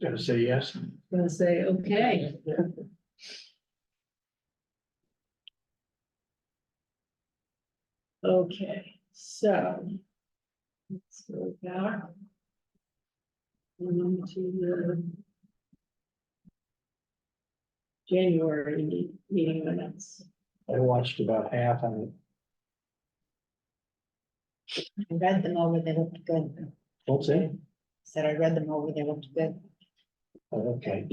Gonna say yes. Gonna say, okay. Okay, so. Let's go back. To the. January meeting minutes. I watched about half of it. I read them over, they looked good. What's it? Said I read them over, they looked good. Oh, okay.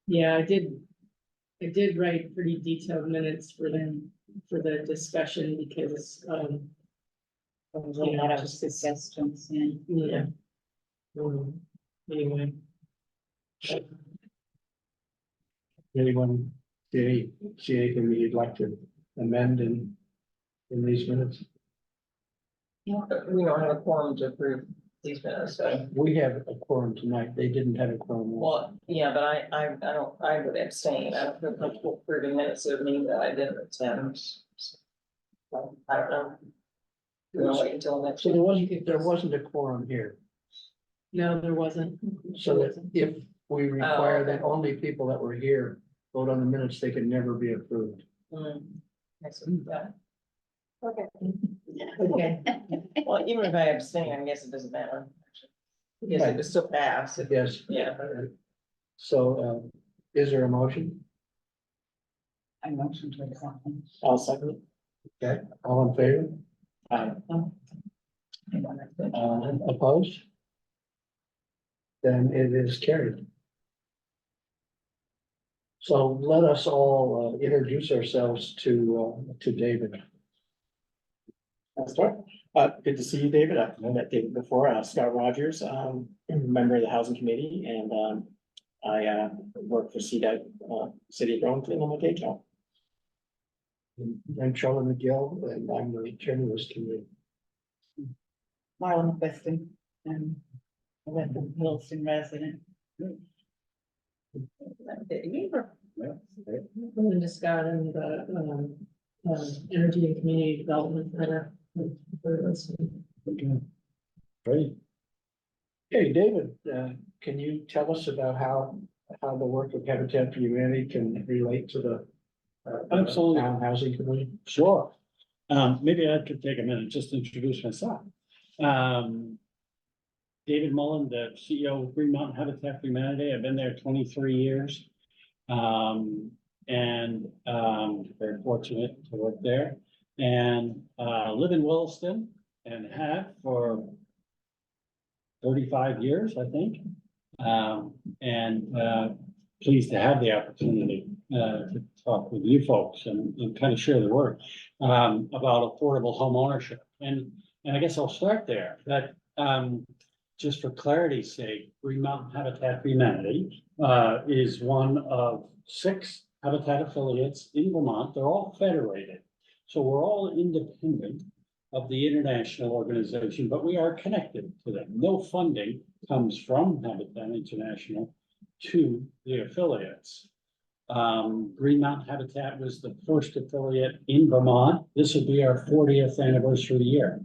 Yeah, I did write pretty detailed minutes for them, for the discussion, because, There was a lot of suggestions, and yeah. Anyway. Anyone see anything that you'd like to amend in these minutes? We don't have a quorum to approve these minutes, so, We have a quorum tonight. They didn't have a quorum. well, yeah, but I would abstain. I don't feel comfortable approving minutes of me that I didn't attend. So, I don't know. We'll wait until next So week. there wasn't a quorum here. No, there wasn't. So that if we require okay. that only people that were here vote on the minutes, they can never be approved. Next week, yeah. Okay. okay. Well, even if I abstain, I guess it doesn't matter. Yes, it would still pass. Yes. Yeah. So, is there a motion? I motioned to accept them. I'll second. Okay, all in favor? Opposed? Then it is carried. So let us all introduce ourselves to David. I'll start. Good to see you, David. I've met David before. Scott Rogers, member of the Housing Committee, and I work for CDOT, City of Burlington on my day job. I'm Charlie McGill, and I'm the chairman of this committee. Marlon McQuiston, a Williston resident. Linda Scott and the, Energy and Community Development Center. Great. Hey, David, can you tell us about how the work of Habitat for Humanity can relate to the Absolutely. Town Housing Committee? Sure. Maybe I could take a minute just to introduce myself. David Mullen, the CEO of Green Mountain Habitat for Humanity. I've been there 23 years. Very fortunate to work there and live in Williston and have for 35 years, I think. Pleased to have the opportunity to talk with you folks and kind of share the word about affordable home ownership. And I guess I'll start there. That just for clarity's sake, Green Mountain Habitat for Humanity is one of 6 Habitat affiliates in Vermont. They're all federated. So we're all independent of the international organization, but we are connected to them. No funding comes from Habitat International to the affiliates. Green Mountain Habitat was the first affiliate in Vermont. This will be our 40th anniversary year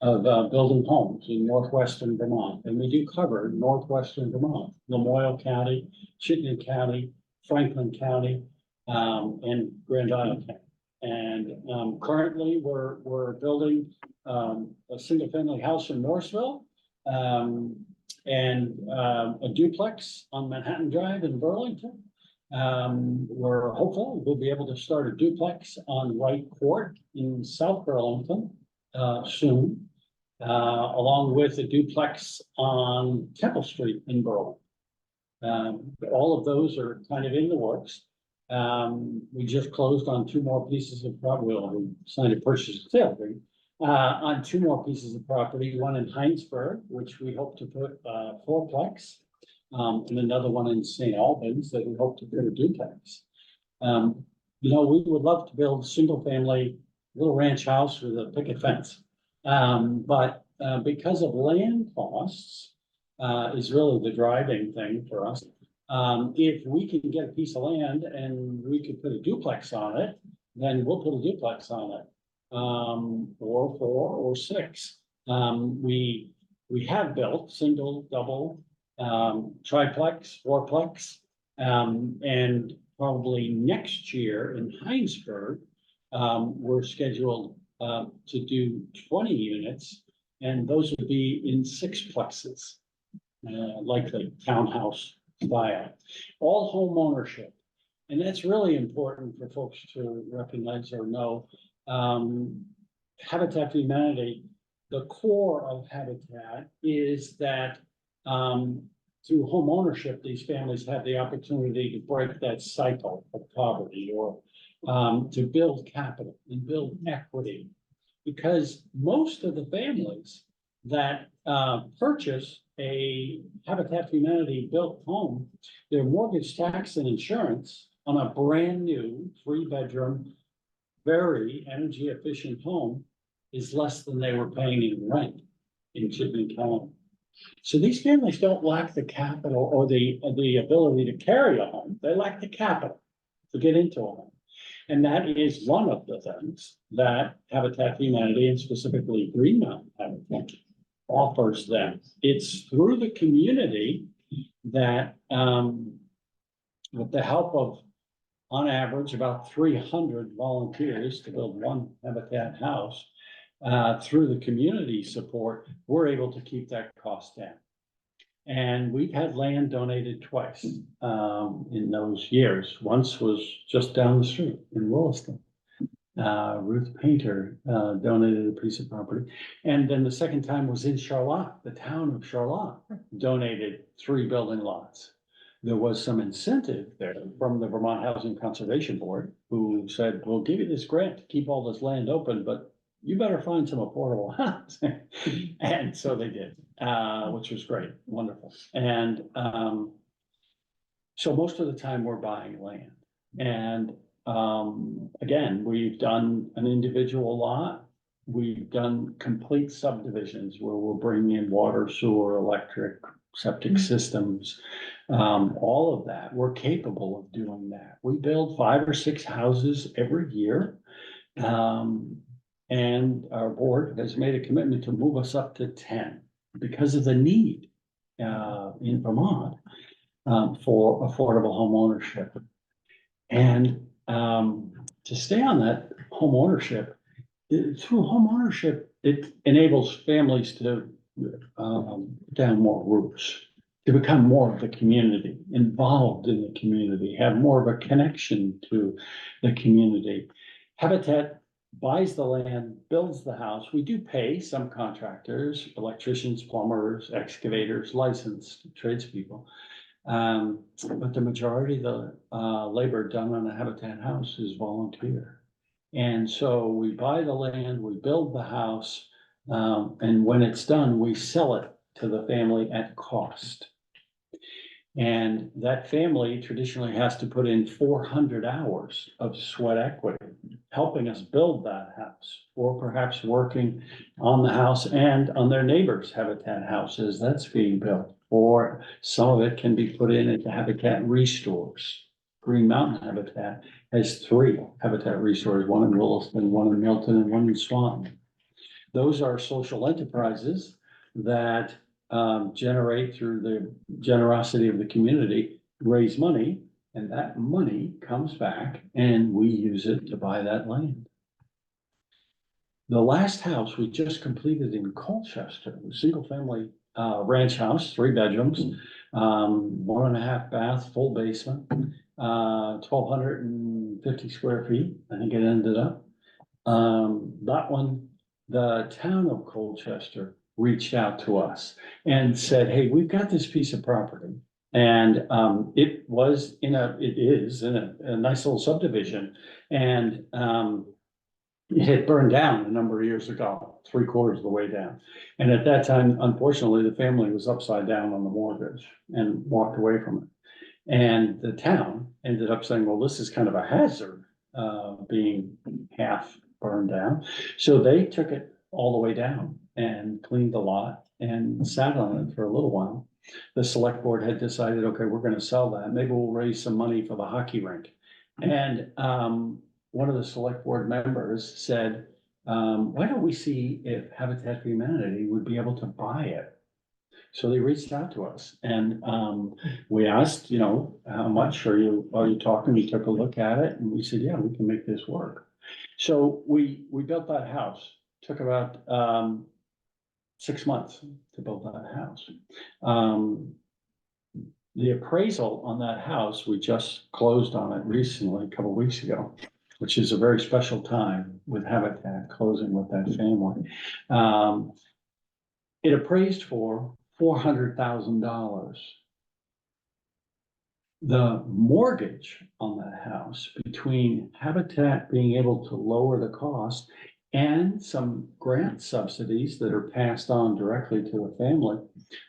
of building homes in northwestern Vermont. And we do cover northwestern Vermont, Lamoille County, Chittenden County, Franklin County, and Grand Island County. And currently we're building a single family house in Morrisville, and a duplex on Manhattan Drive in Burlington. We're hopeful we'll be able to start a duplex on Wright Court in South Burlington soon, along with a duplex on Temple Street in Burlington. All of those are kind of in the works. We just closed on 2 more pieces of property. We signed a purchase and sale agreement on 2 more pieces of property, one in Heinsberg, which we hope to put a 4-plex, and another one in St. Albans that we hope to put a duplex. We would love to build a single family little ranch house with a picket fence. But because of land costs, is really the driving thing for us. If we can get a piece of land and we could put a duplex on it, then we'll put a duplex on it. Or 4 or 6. We we have built single, double, triplex, fourplex. And probably next year in Heinsberg, we're scheduled, to do 20 units. And those would be in sixplexes, likely townhouse style, all home ownership. And that's really important for folks to recognize or know. Habitat for Humanity, the core of Habitat is that through home ownership, these families have the opportunity to break that cycle of poverty or to build capital and build equity. Because most of the families that purchase a Habitat for Humanity built home, their mortgage, tax, and insurance on a brand new 3-bedroom, very energy efficient home is less than they were paying in rent in Chittenden County. So these families don't lack the capital or the ability to carry a home. They lack the capital to get into a home. And that is one of the things that Habitat for Humanity, and specifically Green Mountain Habitat, offers them. It's through the community that, with the help of, on average, about 300 volunteers to build one Habitat house, through the community support, we're able to keep that cost down. And we've had land donated twice in those years. Once was just down the street in Williston. Ruth Painter donated a piece of property. And then the second time was in Charlotte, the town of Charlotte donated 3 building lots. There was some incentive there from the Vermont Housing Conservation Board, who said, we'll give you this grant to keep all this land open, but you better find some affordable housing. And so they did, which was great, wonderful. And so most of the time we're buying land. And again, we've done an individual lot. We've done complete subdivisions where we're bringing in water, sewer, electric, septic systems, all of that. We're capable of doing that. We build 5 or 6 houses every year. And our board has made a commitment to move us up to 10 because of the need in Vermont for affordable home ownership. And to stay on that home ownership, through home ownership, it enables families to put down more roots, to become more of the community, involved in the community, have more of a connection to the community. Habitat buys the land, builds the house. We do pay some contractors, electricians, plumbers, excavators, licensed tradespeople. But the majority of the labor done on a Habitat house is volunteer. And so we buy the land, we build the house, and when it's done, we sell it to the family at cost. And that family traditionally has to put in 400 hours of sweat equity, helping us build that house, or perhaps working on the house and on their neighbors' Habitat houses that's being built. Or some of it can be put in at the Habitat restores. Green Mountain Habitat has 3 Habitat restores, one in Williston, one in Milton, and one in Swan. Those are social enterprises that generate, through the generosity of the community, raise money, and that money comes back and we use it to buy that land. The last house we just completed in Colchester, a single family ranch house, 3 bedrooms, 1.5 bath, full basement, 1,250 square feet, I think it ended up. That one, the town of Colchester reached out to us and said, hey, we've got this piece of property. And it is in a nice little subdivision. And it had burned down a number of years ago, 3/4 of the way down. And at that time, unfortunately, the family was upside down on the mortgage and walked away from it. And the town ended up saying, well, this is kind of a hazard, being half burned down. So they took it all the way down and cleaned the lot and sat on it for a little while. The select board had decided, okay, we're gonna sell that. Maybe we'll raise some money for the hockey rink. And one of the select board members said, why don't we see if Habitat for Humanity would be able to buy it So they reached out to us and, we asked, you know, how much are you talking? We took a look at it and we said, yeah, we can make this work. So we built that house. Took about, 6 months to build that house. The appraisal on that house, we just closed on it recently, a couple of weeks ago, which is a very special time with Habitat closing with that family. It appraised for $400,000. The mortgage on that house, between Habitat being able to lower the cost and some grant subsidies that are passed on directly to the family,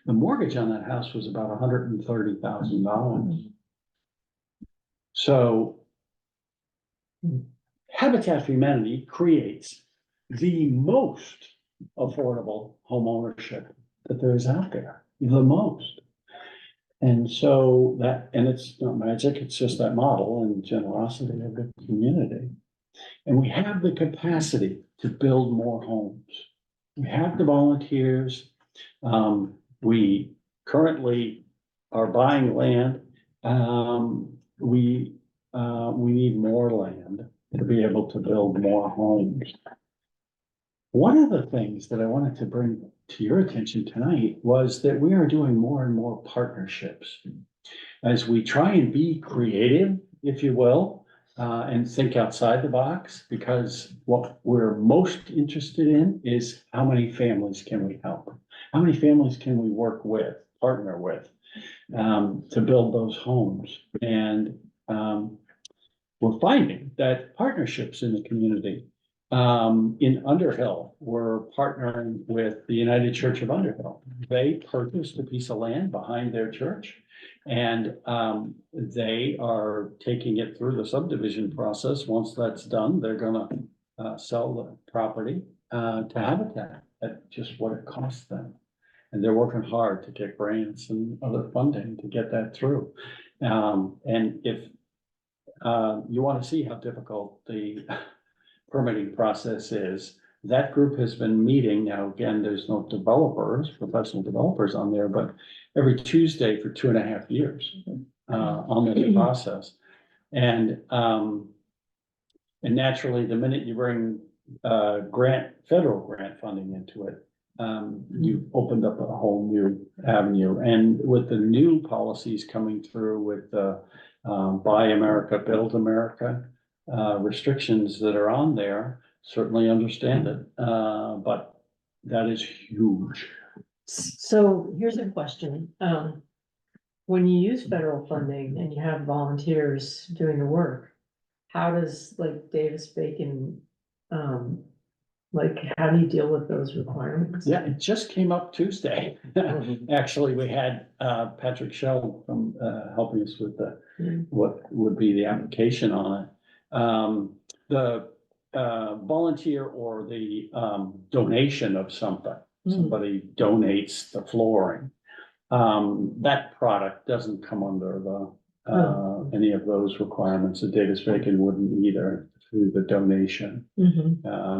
the mortgage on that house was about $130,000. So Habitat for Humanity creates the most affordable home ownership that there is out there, the most. And so that, and it's not magic, it's just that model and generosity of the community. And we have the capacity to build more homes. We have the volunteers. We currently are buying land. We need more land to be able to build more homes. One of the things that I wanted to bring to your attention tonight was that we are doing more and more partnerships as we try and be creative, if you will, and think outside the box, because what we're most interested in is how many families can we help? How many families can we work with, partner with, to build those homes? And we're finding that partnerships in the community, in Underhill, we're partnering with the United Church of Underhill. They purchased a piece of land behind their church. And they are taking it through the subdivision process. Once that's done, they're gonna sell the property to Habitat at just what it costs them. And they're working hard to get grants and other funding to get that through. And if you want to see how difficult the permitting process is, that group has been meeting. Now, again, there's no developers, professional developers on there, but every Tuesday for 2.5 years on the process. And naturally, the minute you bring federal grant funding into it, you opened up a whole new avenue. And with the new policies coming through with the Buy America, Build America restrictions that are on there, certainly understand it, but that is huge. So here's a question. When you use federal funding and you have volunteers doing the work, how does like Davis-Bacon, like, how do you deal with those requirements? Yeah, it just came up Tuesday. Actually, we had Patrick Shell from helping us with what would be the application on it. The volunteer or the donation of something. Somebody donates the flooring. That product doesn't come under the any of those requirements. The Davis-Bacon wouldn't either through the donation.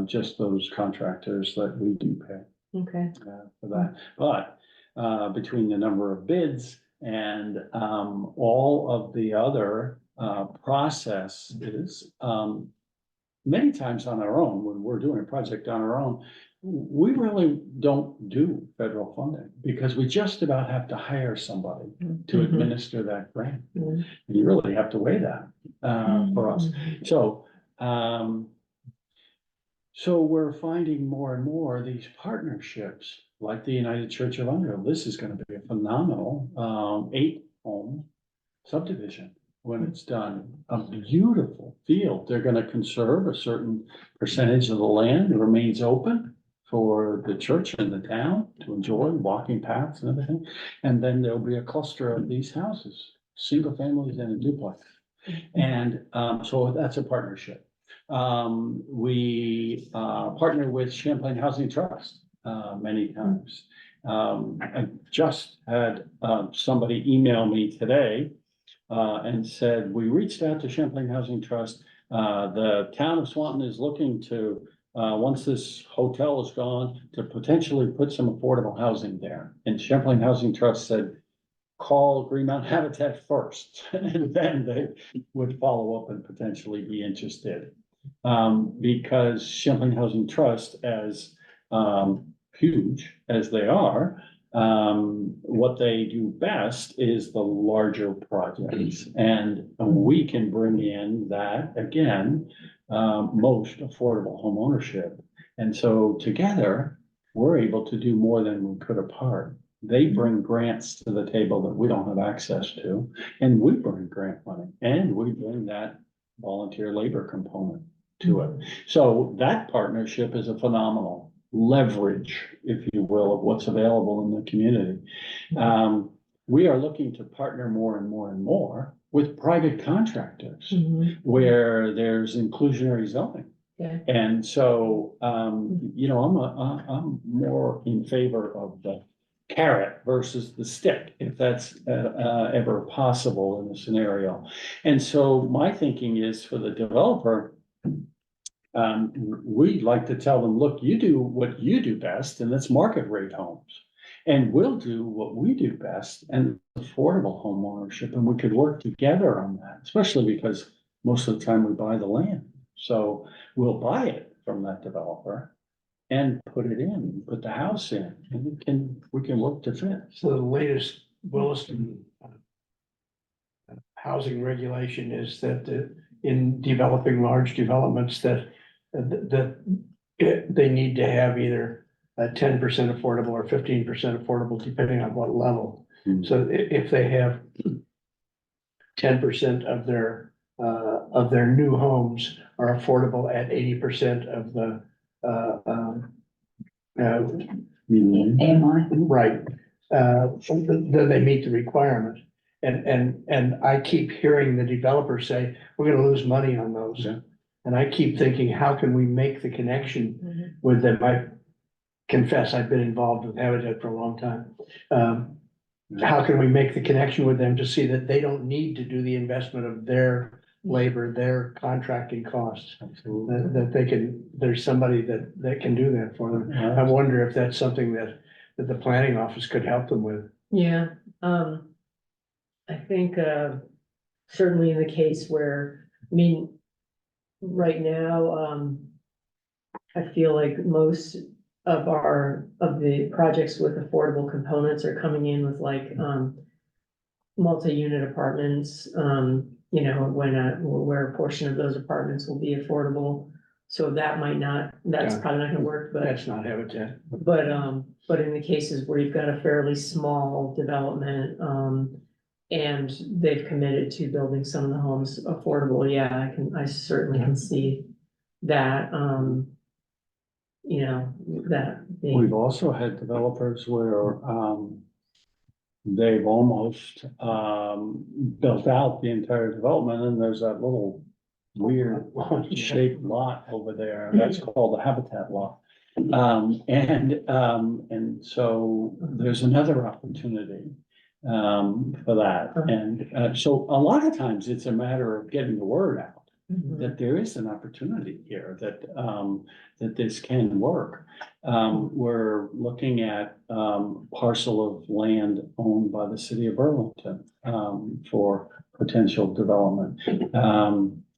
Just those contractors that we do pay Okay. for that. But between the number of bids and all of the other processes, many times on our own, when we're doing a project on our own, we really don't do federal funding because we just about have to hire somebody to administer that grant. And you really have to weigh that for us. So, so we're finding more and more these partnerships like the United Church of Underhill. This is going to be a phenomenal 8-home subdivision when it's done. A beautiful field. They're going to conserve a certain percentage of the land that remains open for the church and the town to enjoy, walking paths and everything. And then there'll be a cluster of these houses, single families and a duplex. And so that's a partnership. We partner with Champlain Housing Trust many times. I just had somebody email me today and said, we reached out to Champlain Housing Trust. The town of Swanton is looking to once this hotel is gone, to potentially put some affordable housing there. And Champlain Housing Trust said, call Green Mountain Habitat first, and then they would follow up and potentially be interested. Because Champlain Housing Trust, as huge as they are, what they do best is the larger projects. And we can bring in that, again, most affordable home ownership. And so together, we're able to do more than we could apart. They bring grants to the table that we don't have access to, and we bring grant money, and we bring that volunteer labor component to it. So that partnership is a phenomenal leverage, if you will, of what's available in the community. We are looking to partner more and more and more with private contractors where there's inclusionary zoning. Yeah. And so, you know, I'm more in favor of the carrot versus the stick, if that's ever possible in a scenario. And so my thinking is for the developer, we'd like to tell them, look, you do what you do best, and that's market rate homes. And we'll do what we do best, and affordable home ownership, and we could work together on that, especially because most of the time we buy the land. So we'll buy it from that developer and put it in, put the house in, and we can work to fit. So the latest Williston housing regulation is that in developing large developments that they need to have either 10% affordable or 15% affordable, depending on what level. So if they have 10% of their new homes are affordable at 80% of the AMI. right, then they meet the requirement. And I keep hearing the developers say, we're gonna lose money on those. Yeah. And I keep thinking, how can we make the connection with them? I confess, I've been involved with Habitat for a long time. How can we make the connection with them to see that they don't need to do the investment of their labor, their contracting costs? That they can, there's somebody that can do that for them. I wonder if that's something that the planning office could help them with. Yeah, I think, certainly in the case where, I mean, right now, I feel like most of the projects with affordable components are coming in with like, multi-unit apartments, you know, where a portion of those apartments will be affordable. So that might not, that's Yeah. probably not gonna work, but. That's not Habitat. But in the cases where you've got a fairly small development, and they've committed to building some of the homes affordable, yeah, I certainly can see that, you know, that being. We've also had developers where, they've almost, built out the entire development, and there's that little weird shaped lot over there, that's called the Habitat lot. And so there's another opportunity, for that. And, so a lot of times it's a matter of getting the word out that there is an opportunity here, that, that this can work. We're looking at, parcel of land owned by the city of Burlington, for potential development.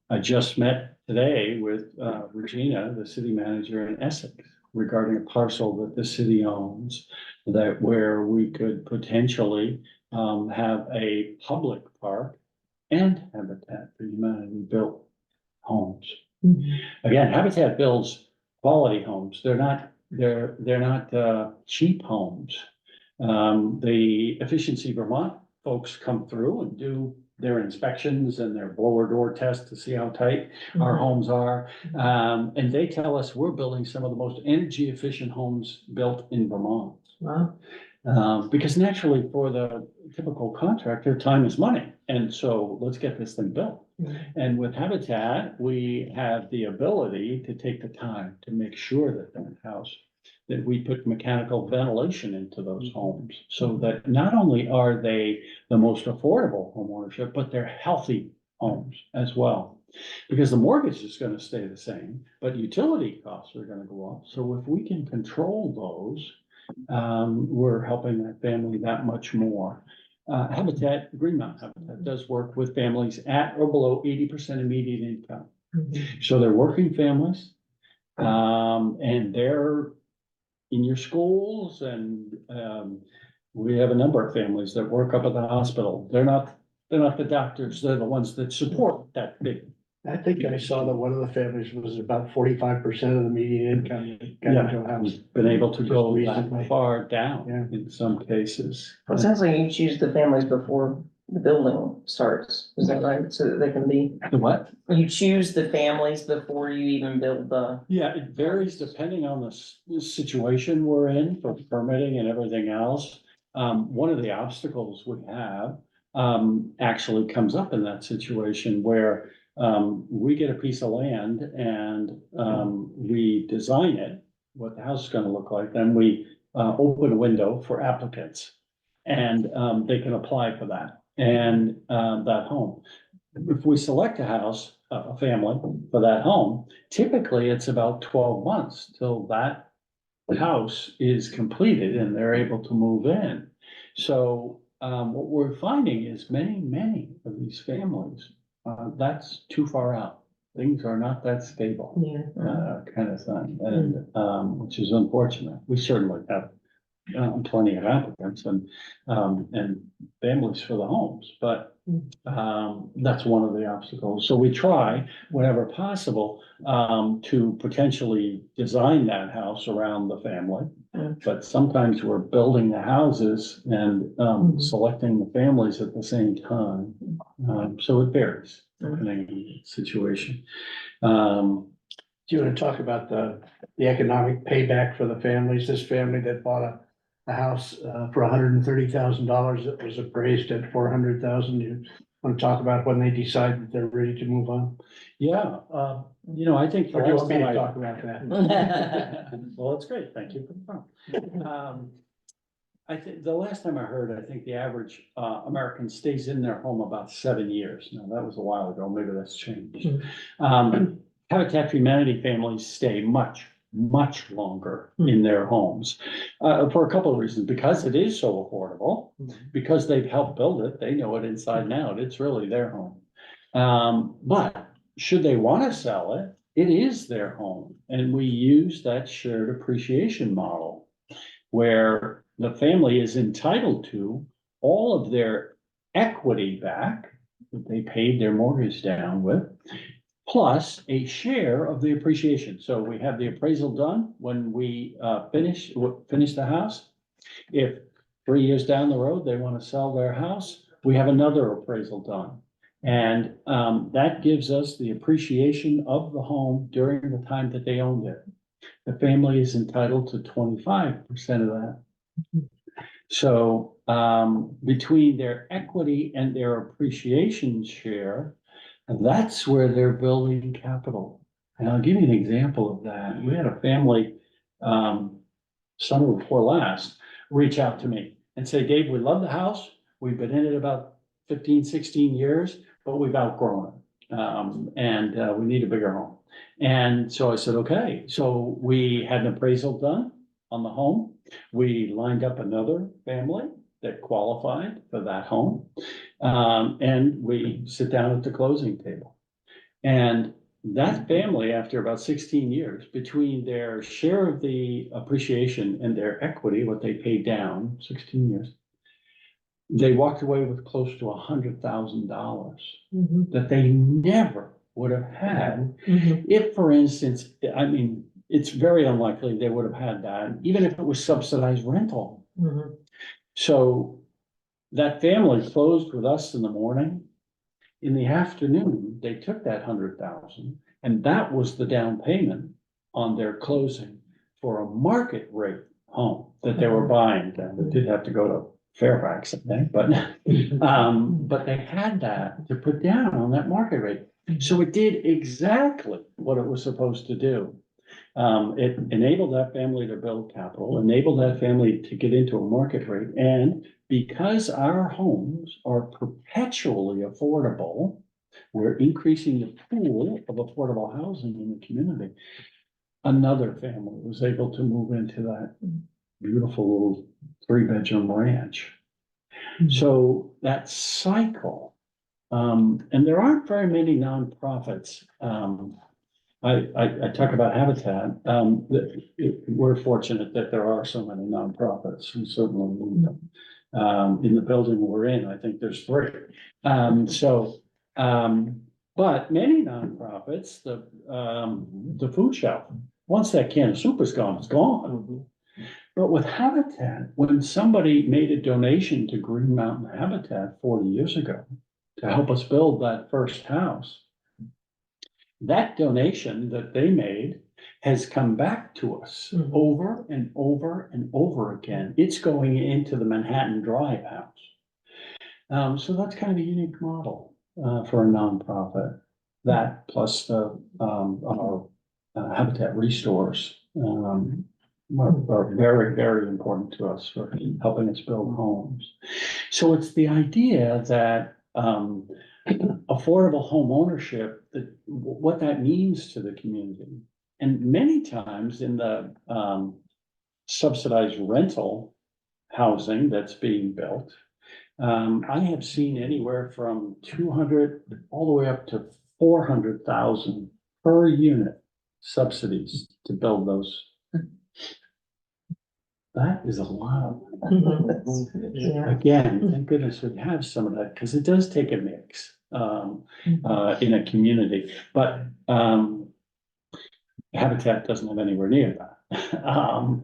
I just met today with, Regina, the city manager in Essex, regarding a parcel that the city owns, that where we could potentially, have a public park and Habitat for Humanity built homes. Again, Habitat builds quality homes. They're not cheap homes. The Efficiency Vermont folks come through and do their inspections and their blower door tests to see how tight our homes are. And they tell us we're building some of the most energy efficient homes built in Vermont. Wow. Because naturally for the typical contractor, time is money. And so let's get this thing built. And with Habitat, we have the ability to take the time to make sure that we put mechanical ventilation into those homes, so that not only are they the most affordable homeownership, but they're healthy homes as well. Because the mortgage is gonna stay the same, but utility costs are gonna go up. So if we can control those, we're helping that family that much more. Habitat, Green Mountain Habitat does work with families at or below 80% immediate income. So they're working families, and they're in your schools and, we have a number of families that work up at the hospital. They're not the doctors, they're the ones that support that big. I think I saw that one of the families was about 45% of the median income that got into a house. We've been able to go Just that recently. far down Yeah. in some cases. It sounds like you choose the families before the building starts, is that right? So that they can be, The what? you choose the families before you even build the. Yeah, it varies depending on the situation we're in for permitting and everything else. One of the obstacles we have, actually comes up in that situation where, we get a piece of land and, we design it, what the house is gonna look like, then we, open a window for applicants. And, they can apply for that and, that home. If we select a house, a family for that home, typically it's about 12 months till that house is completed and they're able to move in. So, what we're finding is many of these families, that's too far out. Things are not that stable, Yeah. kind of thing, and, which is unfortunate. We certainly have plenty of applicants and families for the homes, but that's one of the obstacles. So we try whenever possible to potentially design that house around the family. But sometimes we're building the houses and selecting the families at the same time. So it varies depending on the situation. Do you want to talk about the economic payback for the families? This family that bought a house for $130,000 that was appraised at $400,000. You want to talk about when they decide that they're ready to move on? Yeah, I think. the Or do you last want me to time I- talk about that? Well, that's great, thank you for the phone. I think, the last time I heard, I think the average American stays in their home about 7 years. Now, that was a while ago, maybe that's changed. Habitat for Humanity families stay much longer in their homes, for a couple of reasons, because it is so affordable, because they've helped build it, they know it inside and out, it's really their home. But should they want to sell it, it is their home, and we use that shared appreciation model where the family is entitled to all of their equity back that they paid their mortgage down with, plus a share of the appreciation. So we have the appraisal done when we finish the house. If 3 years down the road, they want to sell their house, we have another appraisal done. And that gives us the appreciation of the home during the time that they owned it. The family is entitled to 25% of that. So between their equity and their appreciation share, that's where they're building capital. And I'll give you an example of that. We had a family, summer before last, reach out to me and say, Dave, we love the house. We've been in it about 15, 16 years, but we've outgrown it. And we need a bigger home. And so I said, okay. So we had an appraisal done on the home. We lined up another family that qualified for that home. And we sit down at the closing table. And that family, after about 16 years, between their share of the appreciation and their equity, what they paid down, 16 years, they walked away with close to $100,000 that they never would have had if, for instance, I mean, it's very unlikely they would have had that, even if it was subsidized rental. So that family closed with us in the morning. In the afternoon, they took that 100,000, and that was the down payment on their closing for a market rate home that they were buying. And it did have to go to Fairfax, I think, but they had that to put down on that market rate. So it did exactly what it was supposed to do. It enabled that family to build capital, enabled that family to get into a market rate. And because our homes are perpetually affordable, We're increasing the pool of affordable housing in the community. Another family was able to move into that beautiful little 3-bedroom ranch. So that cycle, and there aren't very many nonprofits. I talk about Habitat, we're fortunate that there are so many nonprofits, and certainly in the building we're in, I think there's 3. But many nonprofits, the food shelf, once that can of soup is gone, it's gone. But with Habitat, when somebody made a donation to Green Mountain Habitat 40 years ago to help us build that first house, that donation that they made has come back to us over and over and over again. It's going into the Manhattan Drive house. So that's kind of a unique model for a nonprofit. That plus the our Habitat Restores are very, very important to us for helping us build homes. So it's the idea that affordable home ownership, that what that means to the community. And many times in the subsidized rental housing that's being built, I have seen anywhere from 200 all the way up to 400,000 per unit subsidies to build those. That is a lot. Yeah. Again, thank goodness we have some of that, because it does take a mix in a community, but Habitat doesn't have anywhere near that,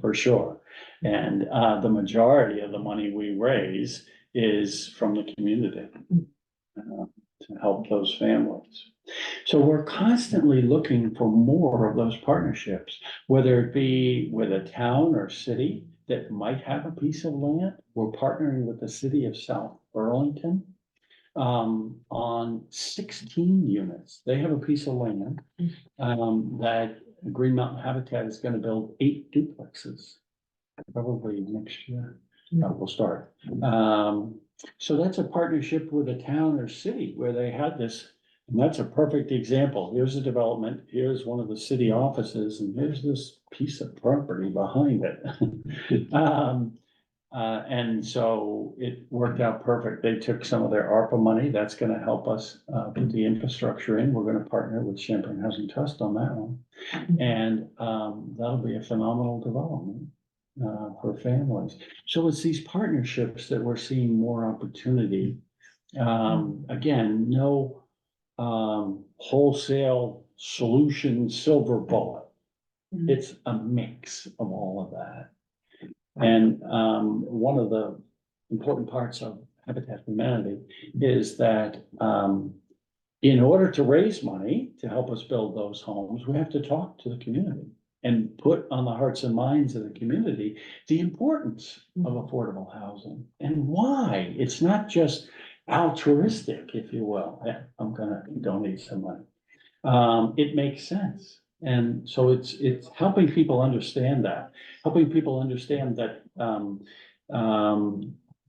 for sure. And the majority of the money we raise is from the community to help those families. So we're constantly looking for more of those partnerships, whether it be with a town or city that might have a piece of land. We're partnering with the city of South Burlington on 16 units. They have a piece of land that Green Mountain Habitat is going to build 8 duplexes, probably next year. We'll start. So that's a partnership with a town or city where they had this, and that's a perfect example. Here's a development, here's one of the city offices, and here's this piece of property behind it. And so it worked out perfect. They took some of their ARPA money. That's going to help us put the infrastructure in. We're going to partner with Champlain Housing Trust on that one. And that'll be a phenomenal development for families. So it's these partnerships that we're seeing more opportunity. Again, no wholesale solution silver bullet. It's a mix of all of that. And one of the important parts of Habitat for Humanity is that in order to raise money to help us build those homes, we have to talk to the community and put on the hearts and minds of the community the importance of affordable housing and why it's not just altruistic, if you will. Yeah, I'm gonna donate some money. It makes sense. And so it's helping people understand that, that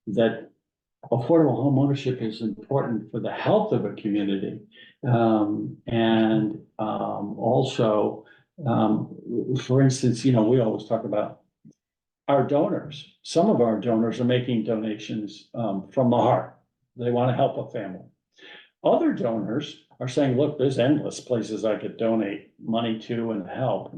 that affordable home ownership is important for the health of a community. And also, for instance, we always talk about our donors. Some of our donors are making donations from the heart. They want to help a family. Other donors are saying, look, there's endless places I could donate money to and help.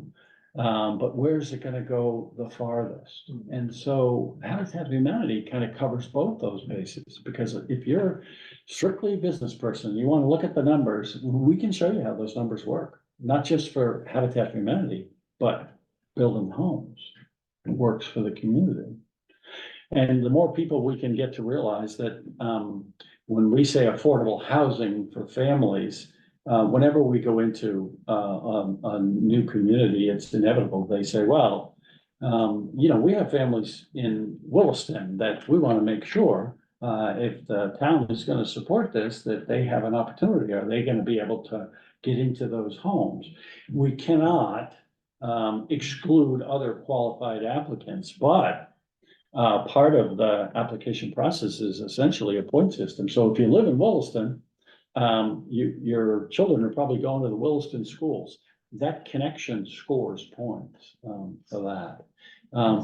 But where's it going to go the farthest? And so Habitat for Humanity kind of covers both those bases, because if you're strictly a business person, you want to look at the numbers, we can show you how those numbers work, not just for Habitat for Humanity, but building homes. It works for the community. And the more people we can get to realize that when we say affordable housing for families, whenever we go into a new community, it's inevitable. They say, well, we have families in Williston that we want to make sure if the town is going to support this, that they have an opportunity. Are they going to be able to get into those homes? We cannot exclude other qualified applicants, but part of the application process is essentially a point system. So if you live in Williston, your children are probably going to the Williston schools. That connection scores points, for that.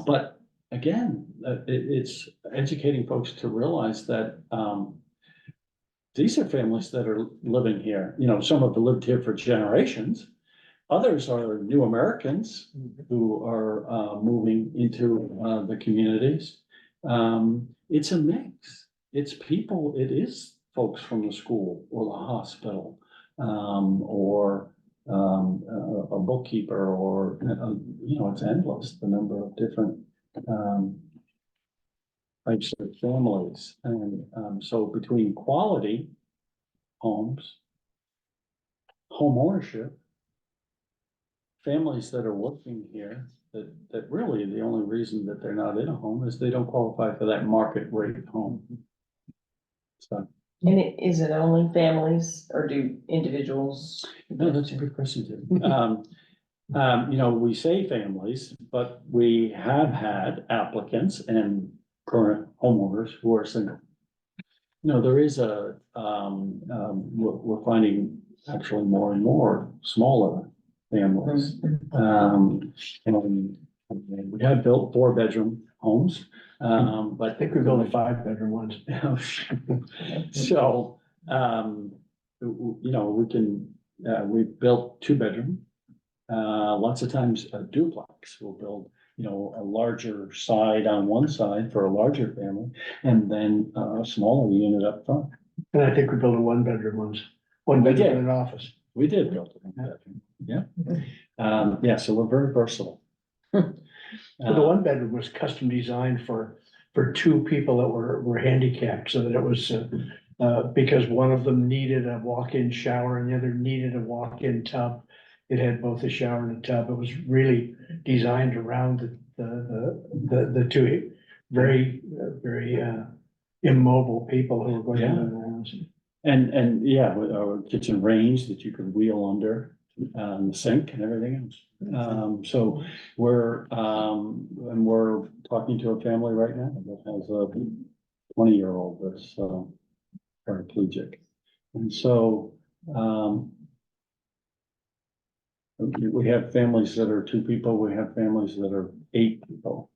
But again, it's educating folks to realize that, these are families that are living here, some have lived here for generations. Others are new Americans who are, moving into, the communities. It's a mix. It's people, it is folks from the school or the hospital, or, a bookkeeper or, it's endless, the number of different, types of families. And, so between quality homes, home ownership, families that are working here, that really the only reason that they're not in a home is they don't qualify for that market rate home. So, And is it only families or do individuals? no, that's a good question too. We say families, but we have had applicants and current homeowners who are single. There is we're finding actually more and more smaller families. And we have built 4-bedroom homes, but I think we built 5-bedroom ones. So, we can, we've built 2-bedroom. Lots of times a duplex will build, a larger side on one side for a larger family, and then a smaller unit up front. And I think we built a 1-bedroom ones, We did. 1 bedroom and an office. We did build it, yeah. So we're very versatile. But the 1-bedroom was custom designed for 2 people that were handicapped, so that it was, because one of them needed a walk-in shower and the other needed a walk-in tub. It had both a shower and a tub. It was really designed around the 2 very, very, immobile people who were going into the house. And yeah, with our kitchen range that you could wheel under, the sink and everything else. So we're talking to a family right now that has a 20-year-old that's, paraplegic. And so, we have families that are 2 people, we have families that are 8 people.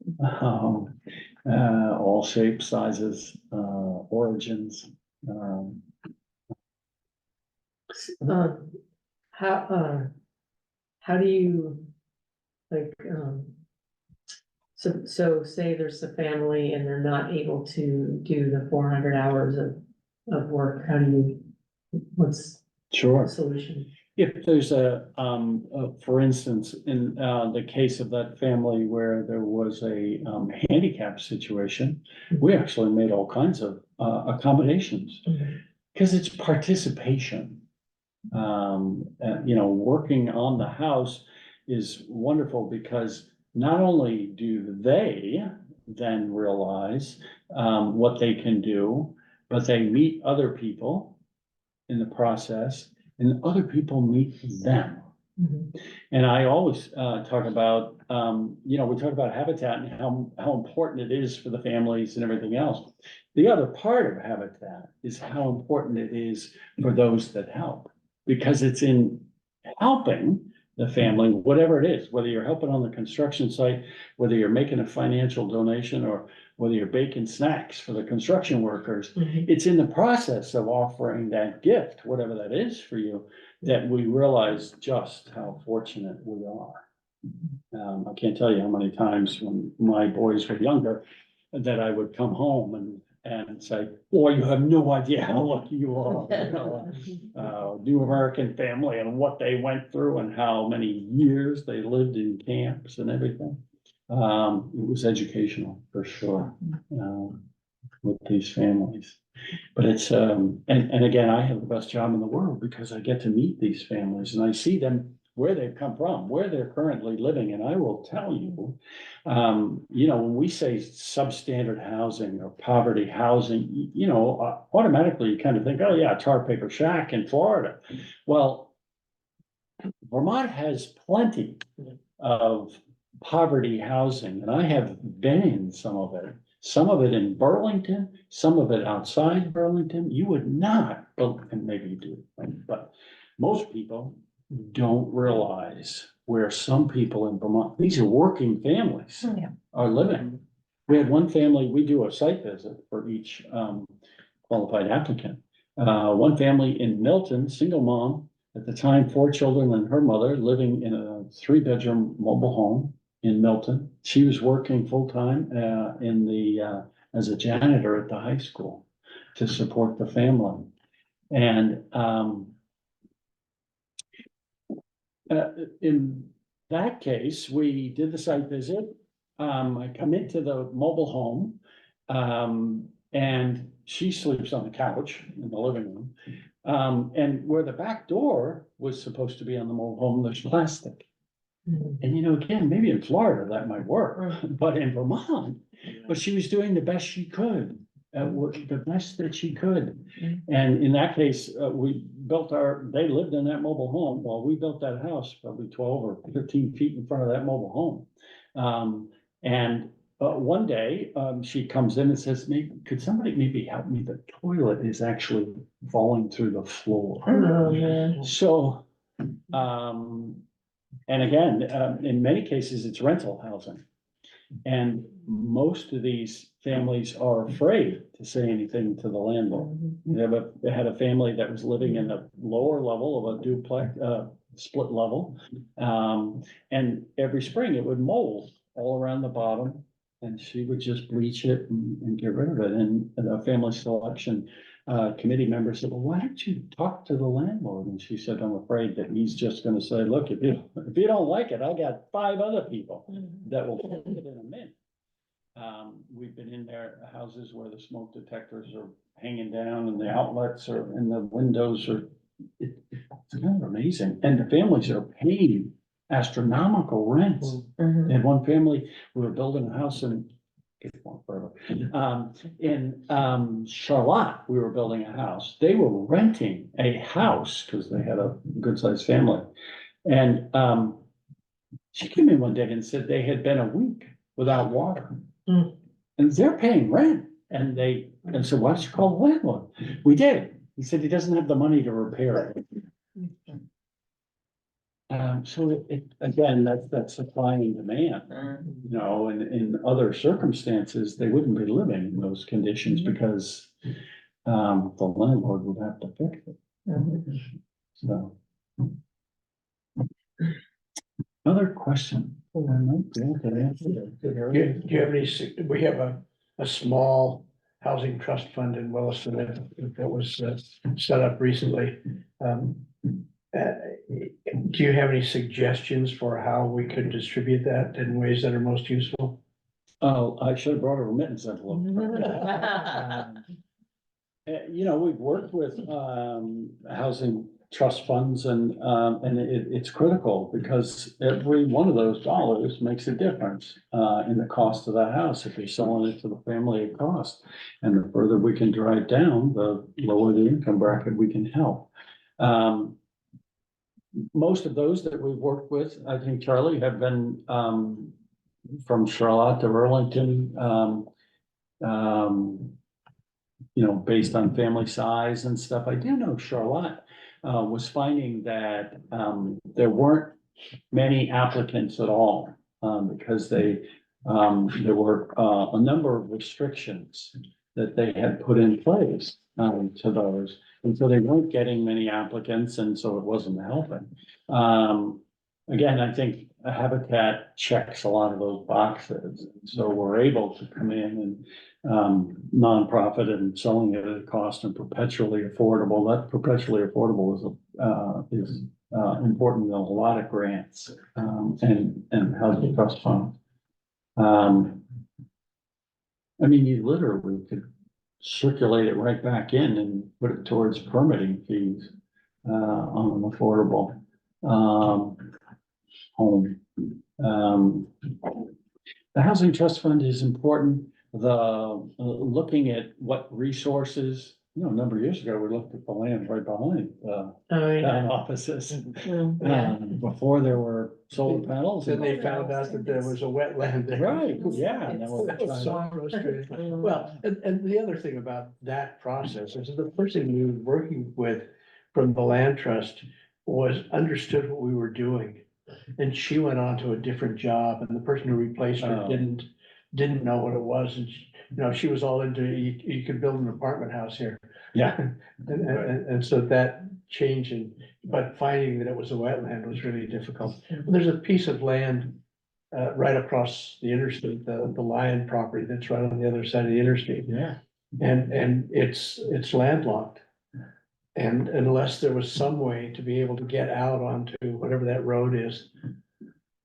All shapes, sizes, origins. How do you, like, so say there's a family and they're not able to do the 400 hours of work, how do you, what's Sure. the solution? If there's for instance, in the case of that family where there was a handicap situation, we actually made all kinds of accommodations. Because it's participation. Working on the house is wonderful because not only do they then realize what they can do, but they meet other people in the process, and other people meet them. And I always talk about, we talk about habitat and how important it is for the families and everything else. The other part of habitat is how important it is for those that help, because it's in helping the family, whatever it is, whether you're helping on the construction site, whether you're making a financial donation, or whether you're baking snacks for the construction workers. It's in the process of offering that gift, whatever that is for you, that we realize just how fortunate we are. I can't tell you how many times when my boys were younger that I would come home and say, boy, you have no idea how lucky you are. New American family and what they went through and how many years they lived in camps and everything. It was educational for sure, with these families. But it's, and again, I have the best job in the world because I get to meet these families and I see them where they've come from, where they're currently living. And I will tell you, when we say substandard housing or poverty housing, automatically you kind of think, oh yeah, tar paper shack in Florida. Well, Vermont has plenty of poverty housing, and I have been in some of it. some of it in Burlington, some of it outside Burlington, you would not, well, and maybe you do, but most people don't realize where some people in Vermont, these are working families, Yeah. are living. We had one family, we do a site visit for each qualified applicant. One family in Milton, single mom, at the time, 4 children and her mother living in a 3-bedroom mobile home in Milton. She was working full-time as a janitor at the high school to support the family. And in that case, we did the site visit. I come into the mobile home, and she sleeps on the couch in the living room. And where the back door was supposed to be on the mobile home, there's plastic. And again, maybe in Florida that might work, but in Vermont, but she was doing the best she could, the best that she could. And in that case, they lived in that mobile home while we built that house, probably 12 or 15 feet in front of that mobile home. One day, she comes in and says, could somebody maybe help me? The toilet is actually falling through the floor. Oh, man. So, and again, in many cases, it's rental housing. And most of these families are afraid to say anything to the landlord. They had a family that was living in a lower level of a duplex, split level. And every spring it would mold all around the bottom, and she would just bleach it and get rid of it. And the family selection committee member said, well, why don't you talk to the landlord? And she said, I'm afraid that he's just gonna say, look, if you don't like it, I got 5 other people that will fix it in a minute. We've been in their houses where the smoke detectors are hanging down and the outlets are, and the windows are, it's kind of amazing. And the families are paying astronomical rents. And one family, we were building a house in Charlotte, we were building a house. They were renting a house because they had a good sized family. And she came in one day and said they had been a week without water. And they're paying rent. And so why don't you call the landlord? We did. He said he doesn't have the money to repair it. So again, that's supply and demand, and in other circumstances, they wouldn't be living in those conditions because the landlord would have to fix it. So. Other question? Do you have any, we have a small housing trust fund in Williston that was set up recently. Do you have any suggestions for how we could distribute that in ways that are most useful? Oh, I should have brought a remittance envelope. We've worked with housing trust funds and it's critical because every one of those dollars makes a difference in the cost of that house if you're selling it to the family at cost. And the further we can drive down, the lower the income bracket we can help. Most of those that we've worked with, I think, Charlie, have been from Charlotte to Burlington, based on family size and stuff. I do know Charlotte was finding that there weren't many applicants at all because there were a number of restrictions that they had put in place to those. And so they weren't getting many applicants, and so it wasn't helping. Again, I think Habitat checks a lot of those boxes. So we're able to come in and nonprofit and selling it at a cost and perpetually affordable. That perpetually affordable is important in a lot of grants and housing trust funds. You literally could circulate it right back in and put it towards permitting fees on an affordable home. The housing trust fund is important. Looking at what resources, a number of years ago, we looked at the land right behind town offices. Before there were solar panels. Then and- they found out that there was a wetland there. Right, yeah, and then we're That was trying so to- frustrating. Well, and the other thing about that process is the person we were working with from the land trust understood what we were doing. And she went on to a different job, and the person who replaced her Oh. didn't know what it was, and she was all into, you could build an apartment house here. Yeah, And so that changing, but finding that it was a wetland was really difficult. There's a piece of land right across the interstate, the Lion property that's right on the other side of the interstate. yeah. And it's landlocked. And unless there was some way to be able to get out onto whatever that road is.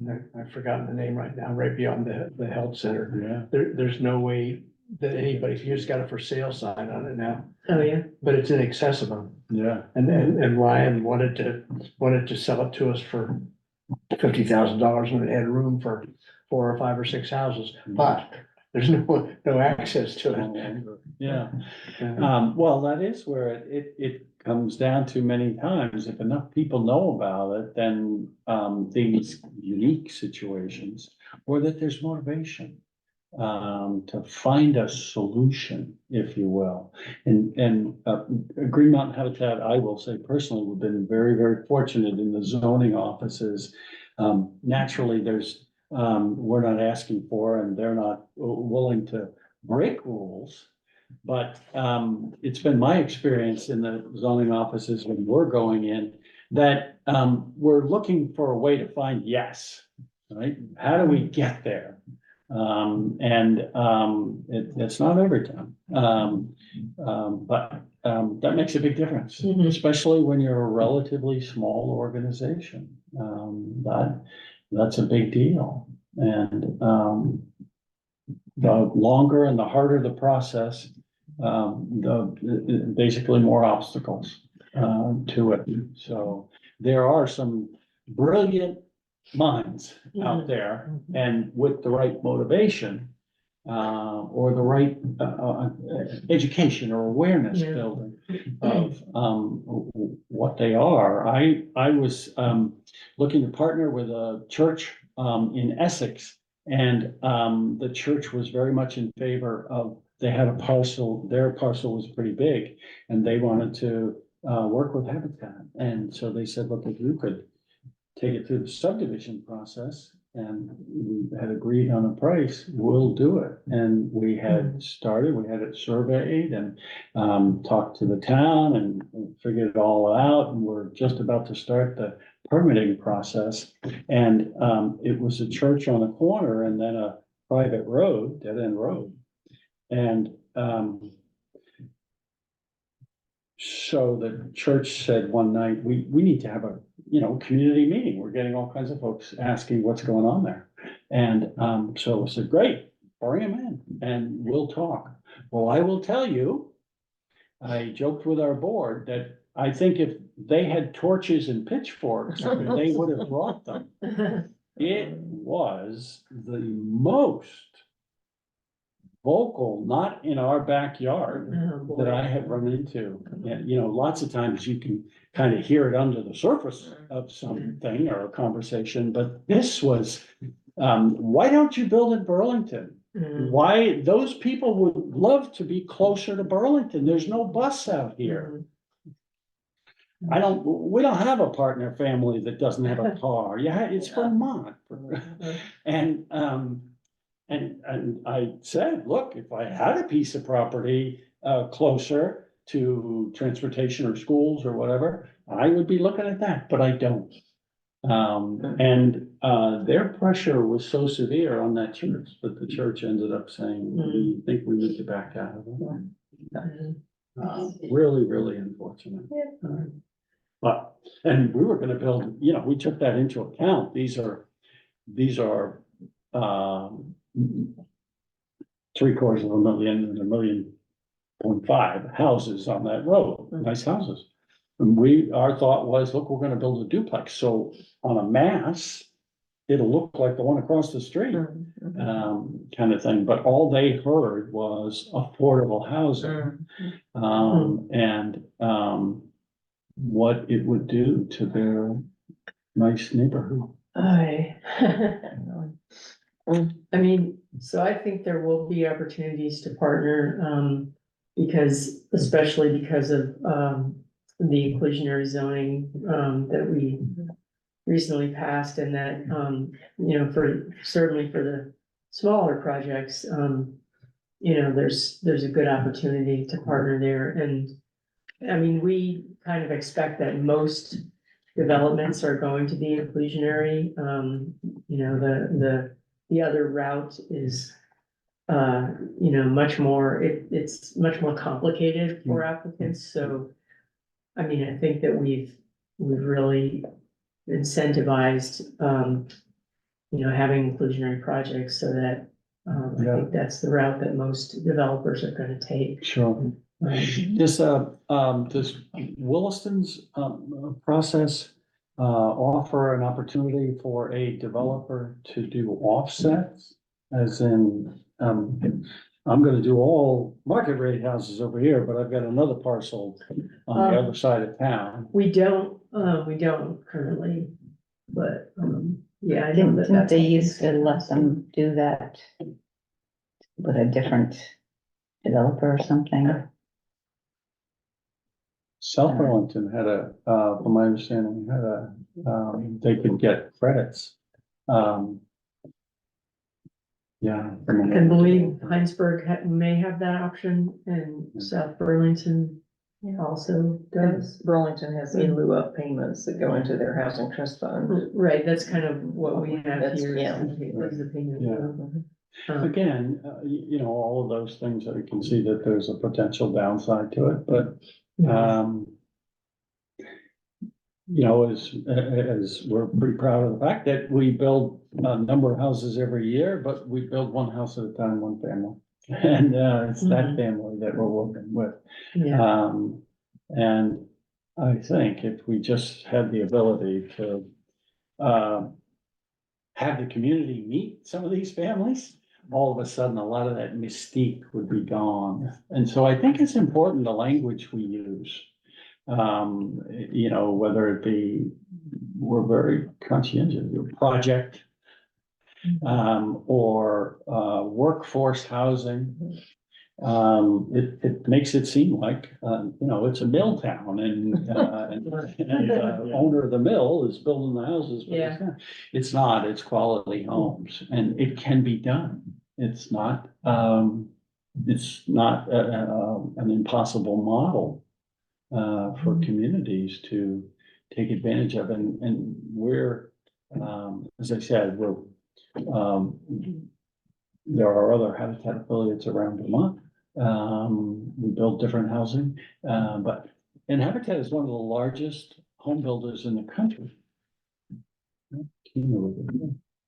and I've forgotten the name right now, right beyond the health center. Yeah. There's no way that anybody, you just got a for sale sign on it now, Oh, yeah. but it's inaccessible. Yeah, And Ryan wanted to sell it to us for $50,000 when it had room for 4 or 5 or 6 houses, but there's no access to it. yeah. Uh, Well, that is where it comes down to many times, if enough people know about it, then, these unique situations, or that there's motivation. To find a solution, if you will. And Green Mountain Habitat, I will say personally, we've been very, very fortunate in the zoning offices. Naturally, we're not asking for, and they're not willing to break rules. But, it's been my experience in the zoning offices when we're going in, that, we're looking for a way to find yes, right? How do we get there? It's not every time. But that makes a big difference, Mhm. especially when you're a relatively small organization. That's a big deal. And the longer and the harder the process, basically more obstacles to it. So there are some brilliant minds out there, and with the right motivation, or the right, education or awareness Yeah. building of, what they are. I was, looking to partner with a church, in Essex, and, the church was very much in favor of, they had a parcel, their parcel was pretty big, and they wanted to, work with Habitat. And so they said, look, if you could take it through the subdivision process, and we had agreed on a price, we'll do it. And we had started, we had it surveyed and, talked to the town and figured it all out, and we're just about to start the permitting process. And, it was a church on a corner and then a private road, dead end road. And, so the church said one night, we need to have a, community meeting. We're getting all kinds of folks asking what's going on there. And, so I said, great, bring them in and we'll talk. Well, I will tell you, I joked with our board that I think if they had torches and pitchforks, they would have brought them. It was the most vocal, not in our backyard, that I have run into. And, lots of times you can kind of hear it under the surface of something or a conversation, but this was, why don't you build in Burlington? Why, those people would love to be closer to Burlington. There's no bus out here. We don't have a partner family that doesn't have a car. Yeah, it's Vermont. And, and I said, look, if I had a piece of property closer to transportation or schools or whatever, I would be looking at that, but I don't. And their pressure was so severe on that church that the church ended up saying, we think we need to back out of it. Really, really unfortunate. But, and we were gonna build, we took that into account. These are 750,000 and 1.5 million houses on that road, nice houses. And our thought was, look, we're gonna build a duplex, so on a mass, it'll look like the one across the street, kind of thing, but all they heard was affordable housing. And, what it would do to their nice neighborhood. I mean, so I think there will be opportunities to partner, because, especially because of, the inclusionary zoning, that we recently passed, and that, you know, certainly for the smaller projects, you know, there's a good opportunity to partner there, and I mean, we kind of expect that most developments are going to be inclusionary. You know, the other route is, you know, much more, it's much more complicated for applicants, so. I mean, I think that we've really incentivized, you know, having inclusionary projects so that, I Yeah. think that's the route that most developers are gonna take. Sure. Does Williston's, process, offer an opportunity for a developer to do offsets? As in, I'm gonna do all market rate houses over here, but I've got another parcel on the other side of town. We don't currently, but, yeah, I know Didn't, that didn't that's. they used to let them do that with a different developer or something? South Burlington had from my understanding, had they could get credits. Yeah. I believe Heinsberg may have that option, and South Burlington also does. Burlington has in lieu of payments that go into their housing trust fund. Right, that's kind of what we have That's- here. yeah. Is the payment. Yeah. Again, you know, all of those things that we can see that there's a potential downside to it, but, you know, as we're pretty proud of the fact that we build a number of houses every year, but we build one house at a time, one family. And, it's that family that we're working with. Yeah, And I think if we just had the ability to, have the community meet some of these families, all of a sudden, a lot of that mystique would be gone. And so I think it's important, the language we use. You know, whether it be, we're very conscientious, project, or, workforce housing. It makes it seem like, you know, it's a mill town and the owner of the mill is building the houses. But it's not, it's quality homes and it can be done. It's not an impossible model for communities to take advantage of. And we're, as I said, there are other Habitat affiliates around Vermont. We build different housing, and Habitat is one of the largest home builders in the country.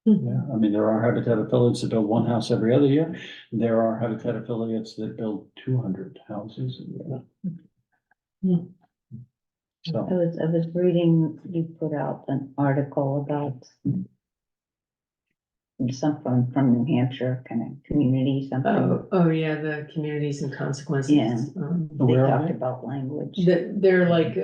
Yeah, I mean, there are Habitat affiliates that build one house every other year. There are Habitat affiliates that build 200 houses a year. So, I was reading, you put out an article about something from New Hampshire, kind of community, something. oh, yeah, the communities and consequences. Yeah. They Where are talked they? about language. They're like,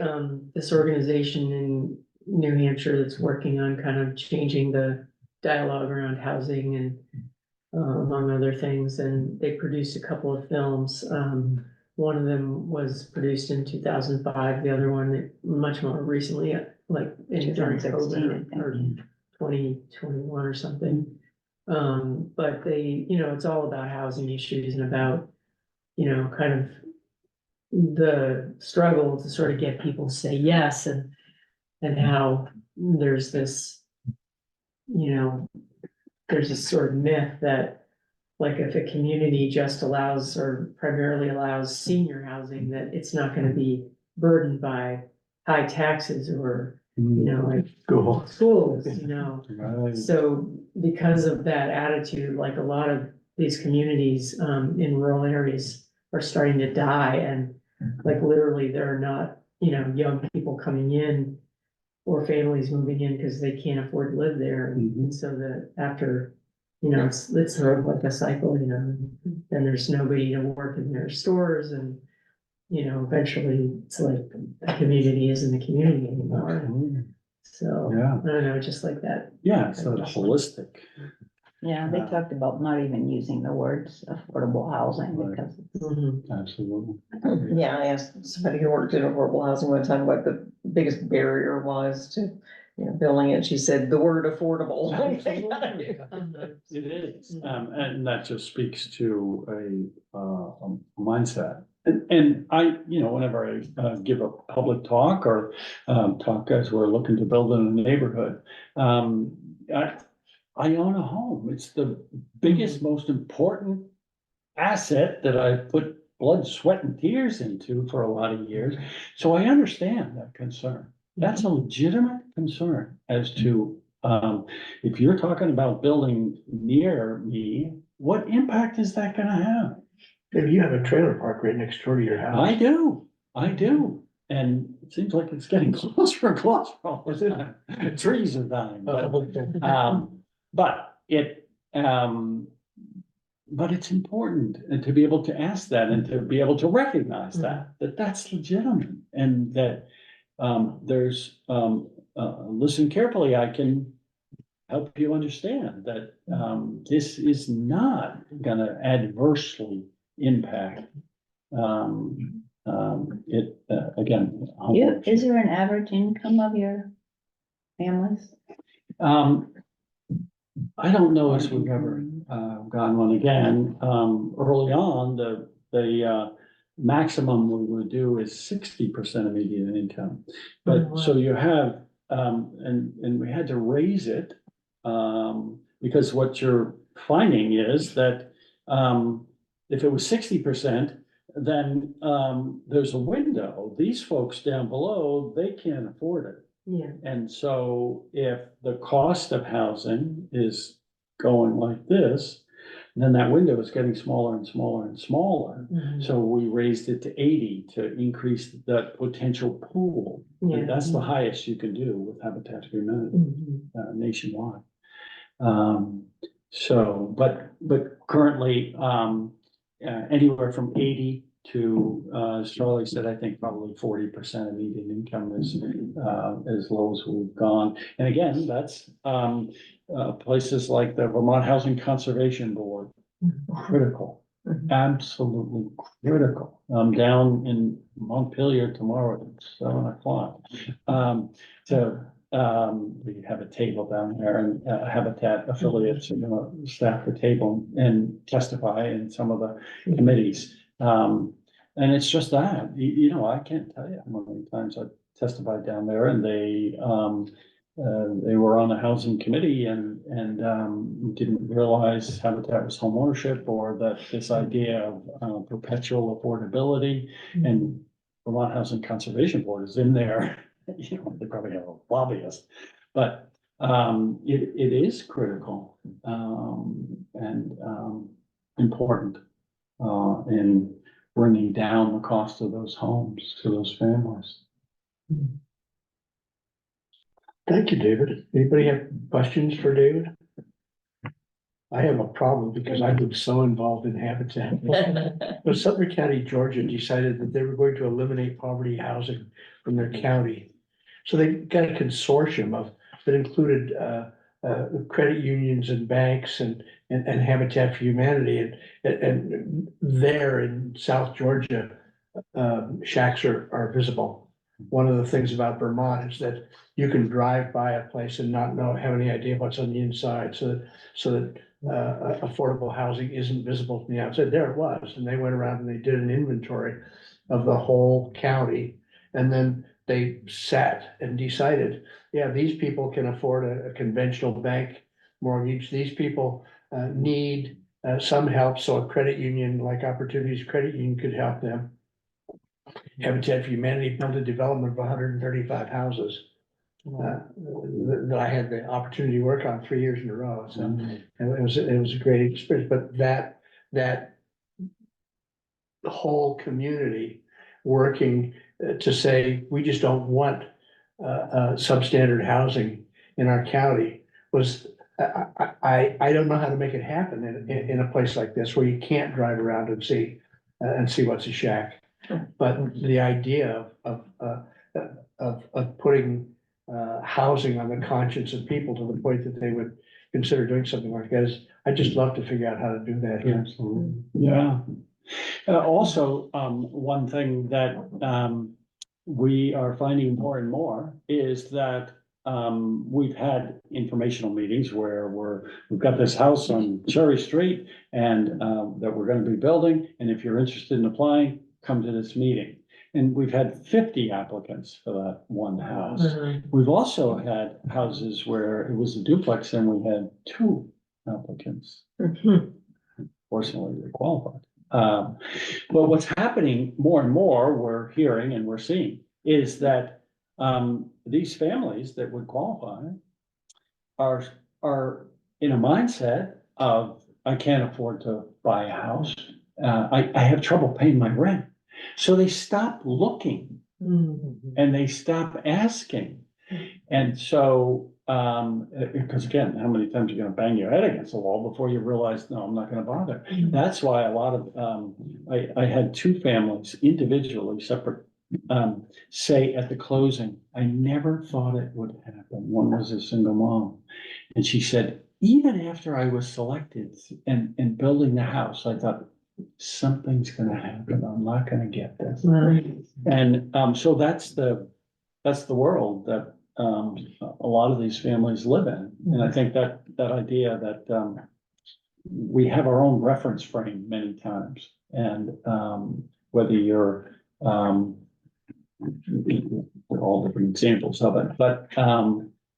this organization in New Hampshire that's working on kind of changing the dialogue around housing and, among other things, and they produced a couple of films. One of them was produced in 2005, the other one much more recently, like during 2016, COVID or 2021 or something. But they, you know, it's all about housing issues and about, you know, kind of the struggle to sort of get people to say yes, and how there's this, you know, there's this sort of myth that, like, if a community just allows or primarily allows senior housing, that it's not gonna be burdened by high taxes or, you know, like schools, you know. right. So because of that attitude, like, a lot of these communities, in rural areas are starting to die, and like, literally, there are not, you know, young people coming in or families moving in because they can't afford to live there. And so that after, you know, it's sort of like a cycle, you know, then there's nobody to work in their stores, and, you know, eventually it's like the community isn't a community anymore. So, Yeah. I don't know, just like that. Yeah, so holistic. Yeah, they talked about not even using the words affordable housing Right. because Mhm. Absolutely. Yeah, I asked somebody who worked in affordable housing one time what the biggest barrier was to, building it. She said the word affordable. Mhm. It is, and that just speaks to a mindset. And I, whenever I give a public talk or talk as we're looking to build in a neighborhood, I own a home. It's the biggest, most important asset that I put blood, sweat, and tears into for a lot of years. So I understand that concern. That's a legitimate concern as to, if you're talking about building near me, what impact is that gonna have? Maybe you have a trailer park right next door to your I house. do. And it seems like it's getting closer and closer all the time. Trees are dying, but but it's important to be able to ask that and to be able to recognize that that's legitimate and that there's listen carefully. I can help you understand that this is not gonna adversely impact it again. is there an average income of your families? I don't know if we've ever gone one again. Early on, the maximum we would do is 60% of median income. But so you have, and we had to raise it, because what you're finding is that, if it was 60%, then, there's a window. These folks down below, they can't afford it. Yeah. And so if the cost of housing is going like this, then that window is getting smaller and smaller and smaller. Mhm. So we raised it to 80 to increase that potential pool. Yeah. And that's the highest you can do with Habitat for Humanity Mhm. nationwide. So, but currently, anywhere from 80 to, as Charlie said, I think probably 40% of median income is as low as we've gone. And again, that's places like the Vermont Housing Conservation Board, critical, absolutely critical. I'm down in Montpelier tomorrow at 7:00. We have a table down there and Habitat affiliates are gonna staff the table and testify in some of the committees. And it's just that, I can't tell you how many times I've testified down there and they were on the housing committee and didn't realize Habitat was homeownership or that this idea of perpetual affordability and Vermont Housing Conservation Board is in there. They probably have a lobbyist, but it is critical and important in bringing down the cost of those homes to those families. Thank you, David. Anybody have questions for David? I have a problem because I've been so involved in Habitat. But Sutton County, Georgia decided that they were going to eliminate poverty housing from their county. So they got a consortium that included credit unions and banks and Habitat for Humanity. And there in South Georgia, shacks are visible. One of the things about Vermont is that you can drive by a place and not have any idea what's on the inside. So that affordable housing isn't visible from the outside. There it was. And they went around and they did an inventory of the whole county. And then they sat and decided, yeah, these people can afford a conventional bank mortgage. These people need some help. So a credit union like Opportunities Credit Union could help them. Habitat for Humanity built a development of 135 houses that I had the opportunity to work on 3 years in a row. So it was a great experience. But that whole community working to say we just don't want substandard housing in our county was. I don't know how to make it happen in a place like this where you can't drive around and see what's a shack. But the idea of putting housing on the conscience of people to the point that they would consider doing something like that. I'd just love to figure out how to do that here. Absolutely. Yeah. Also, one thing that, we are finding more and more is that, we've had informational meetings where we've got this house on Cherry Street and, that we're gonna be building, and if you're interested in applying, come to this meeting. And we've had 50 applicants for that one house. We've also had houses where it was a duplex and we had 2 applicants. Fortunately, they qualified. But what's happening more and more, we're hearing and we're seeing, is that these families that would qualify are in a mindset of, I can't afford to buy a house. I have trouble paying my rent. So they stop looking and they stop asking. And so, because again, how many times are you gonna bang your head against the wall before you realize, no, I'm not gonna bother? That's why a lot of, I had 2 families individually, separate, say at the closing, I never thought it would happen. One was a single mom. And she said, even after I was selected and building the house, I thought, something's gonna happen. I'm not gonna get this. And, so that's the world that, a lot of these families live in. And I think that idea that, we have our own reference frame many times. And, whether you're, all different examples of it, but,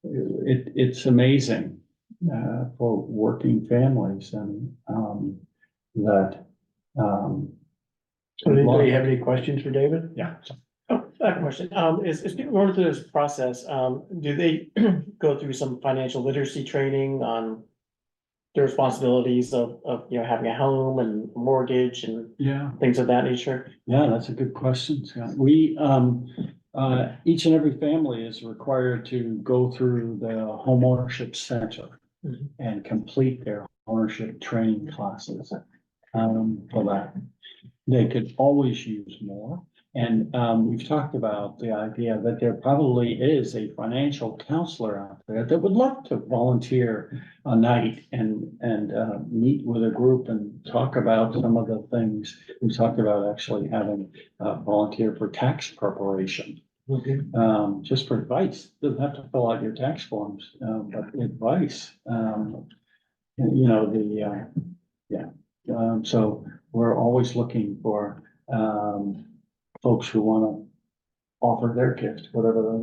it's amazing, for working families and, that, So anybody have any questions for David? yeah. Oh, I have a question. Is people going through this process, do they go through some financial literacy training on the responsibilities of, you know, having a home and mortgage and Yeah. things of that nature? Yeah, that's a good question, Scott. We, each and every family is required to go through the home ownership center Mhm. and complete their ownership training classes. For that, they could always use more. And, we've talked about the idea that there probably is a financial counselor out there that would love to volunteer a night and, meet with a group and talk about some of the things. We talked about actually having volunteer for tax preparation. Just for advice, doesn't have to fill out your tax forms, but advice, you know, so we're always looking for, folks who wanna offer their gift, whatever that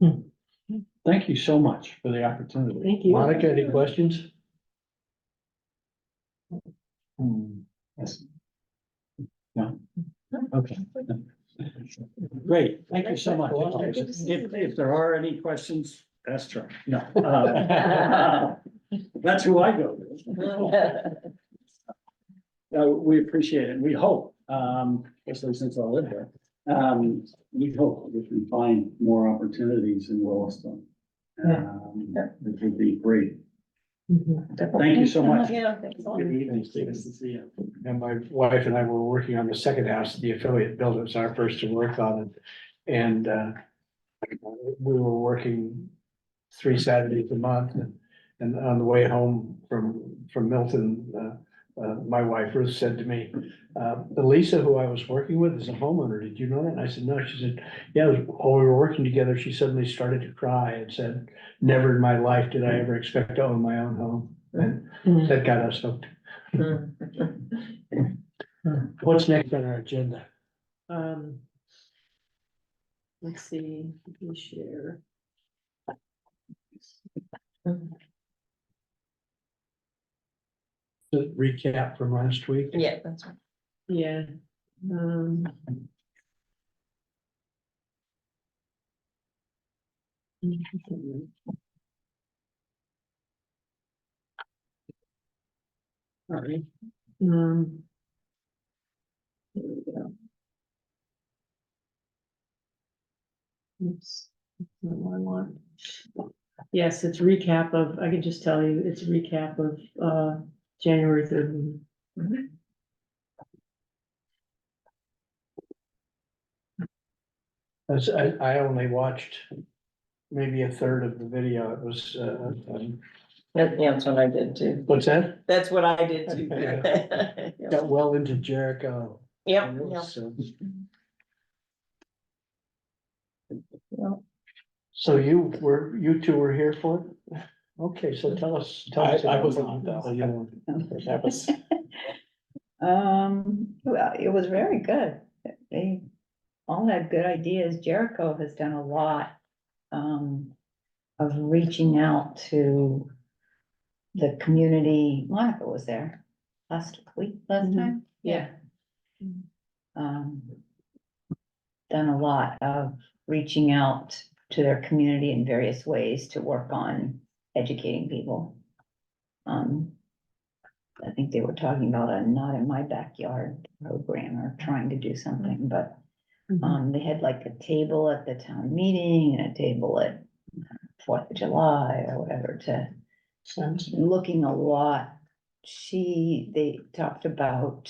is. Thank you so much for the opportunity. Thank you. Monica, any questions? Yes. No? Okay. Great, thank you so much. If there are any questions, ask Charlie. No. That's who I go to. We appreciate it. We hope, especially since I live there, we hope we can find more opportunities in Williston. It would be great. Thank you so much. Yeah, thanks a lot. Good evening, Stephen. Nice to see you. And my wife and I were working on the second house, the affiliate built. It was our first to work on it. And we were working 3 Saturdays a month and on the way home from Milton, my wife Ruth said to me, Lisa, who I was working with, is a homeowner. Did you know that? And I said, no. She said, yeah, while we were working together, she suddenly started to cry and said, never in my life did I ever expect to own my own home. And that got us hooked. What's next on our agenda? Let's see, we share. The recap from last week? Yeah, that's right. Yeah. Sorry. There we go. Oops, that's not what I want. Yes, it's recap of, I can just tell you, it's a recap of January 3rd. meeting. I only watched maybe a third of the video. It was, Yeah, that's what I did too. what's that? That's what I did too. Got well into Jericho. Yep, And it yep, was, yep. So you two were here for it? Okay, so tell us. I about was what not, though. you- That was, Well, it was very good. They all had good ideas. Jericho has done a lot, of reaching out to the community. Monica was there last Mhm. time. Yeah. Um, done a lot of reaching out to their community in various ways to work on educating people. I think they were talking about a not in my backyard program or trying to do something, but they had like a table at the town meeting and a table at 4th of July or whatever to looking a lot. They talked about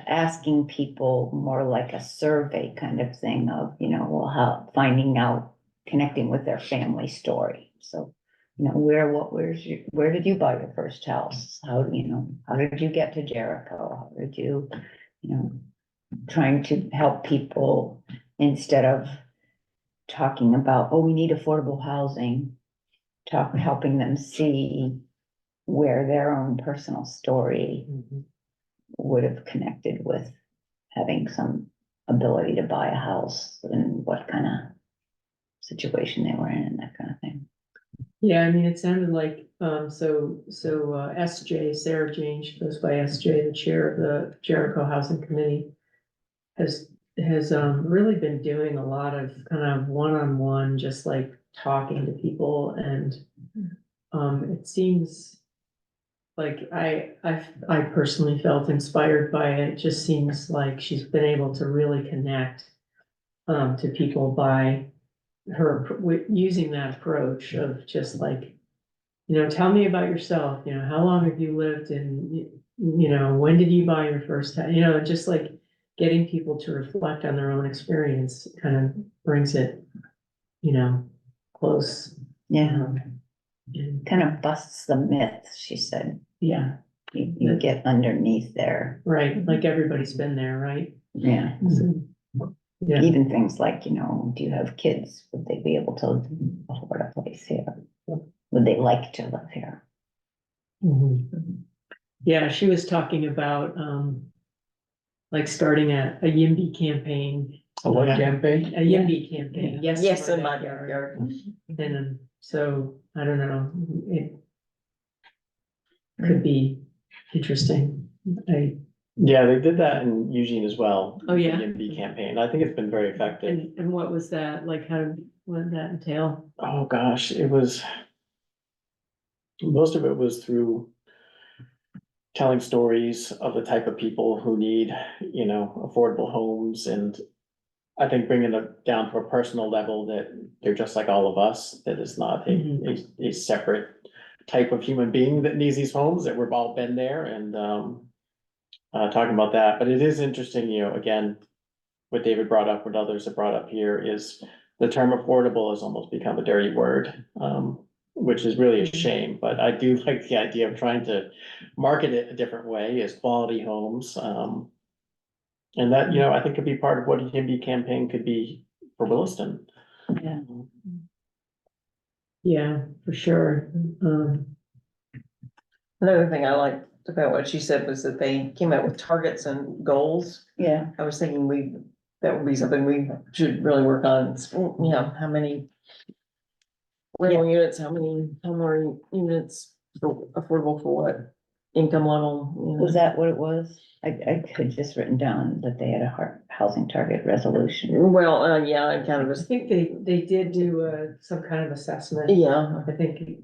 asking people more like a survey kind of thing of, well, how finding out, connecting with their family story. So, where did you buy your first house? How did you get to Jericho? How did you, trying to help people instead of talking about, oh, we need affordable housing, helping them see where their own personal story would have connected with having some ability to buy a house and what kind of situation they were in and that kind of thing. Yeah, I mean, it sounded like, SJ, Sarah Jane, she goes by SJ, the chair of the Jericho Housing Committee, has really been doing a lot of kind of one-on-one, just like talking to people, and it seems like I personally felt inspired by it. It just seems like she's been able to really connect to people by her using that approach of just like, tell me about yourself, how long have you lived in, when did you buy your first house, just like getting people to reflect on their own experience kind of brings it, close. Yeah, And- kind of busts the myth, she said. Yeah, You get underneath there. right, like everybody's been there, right? Yeah, Yeah, even things like, do you have kids? Would they be able to afford a place here? Would they like to live here? mhm. Yeah, she was talking about, like starting a YIMBY campaign, A what campaign? a YIMBY campaign, yes. Yes, to in my backyard. And so, I don't know, it could be interesting. yeah, they did that in Eugene as well. Oh, yeah? the EMB campaign. I think it's been very effective. And what was that, like, what did that entail? Oh, gosh, most of it was through telling stories of the type of people who need, affordable homes, and I think bringing it down to a personal level that they're just like all of us, that it's not a separate type of human being that needs these homes, that we've all been there, and talking about that. But it is interesting, again, what David brought up, what others have brought up here, is the term affordable has almost become a dirty word, which is really a shame, but I do like the idea of trying to market it a different way as quality homes. And that, I think could be part of what a HIMBY campaign could be for Williston. Yeah. Yeah, for sure. Another thing I liked about what she said was that they came out with targets and goals. Yeah, I was thinking that would be something we should really work on, how many rental units, how many homeowner units, affordable for what income level. was that what it was? I had just written down that they had a housing target resolution. Well, yeah, I kind of I was, think they did do some kind of assessment. yeah. I think,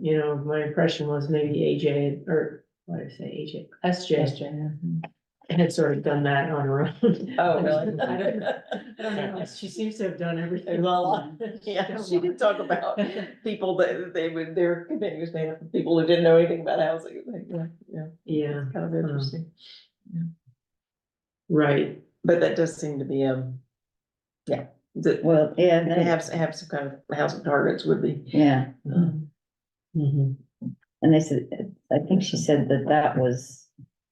my impression was maybe AJ, or what did I say, SJ had sort of done that on her own. Oh, really? I don't know, she seems to have done everything. Well, yeah, she did talk about people that their committee was made up of people who didn't know anything about housing. Yeah, Yeah, kind of interesting. right, But that does seem to be, yeah, that, Well, yeah, to have some kind of housing targets would be. yeah, Mhm. and they said, I think she said that that was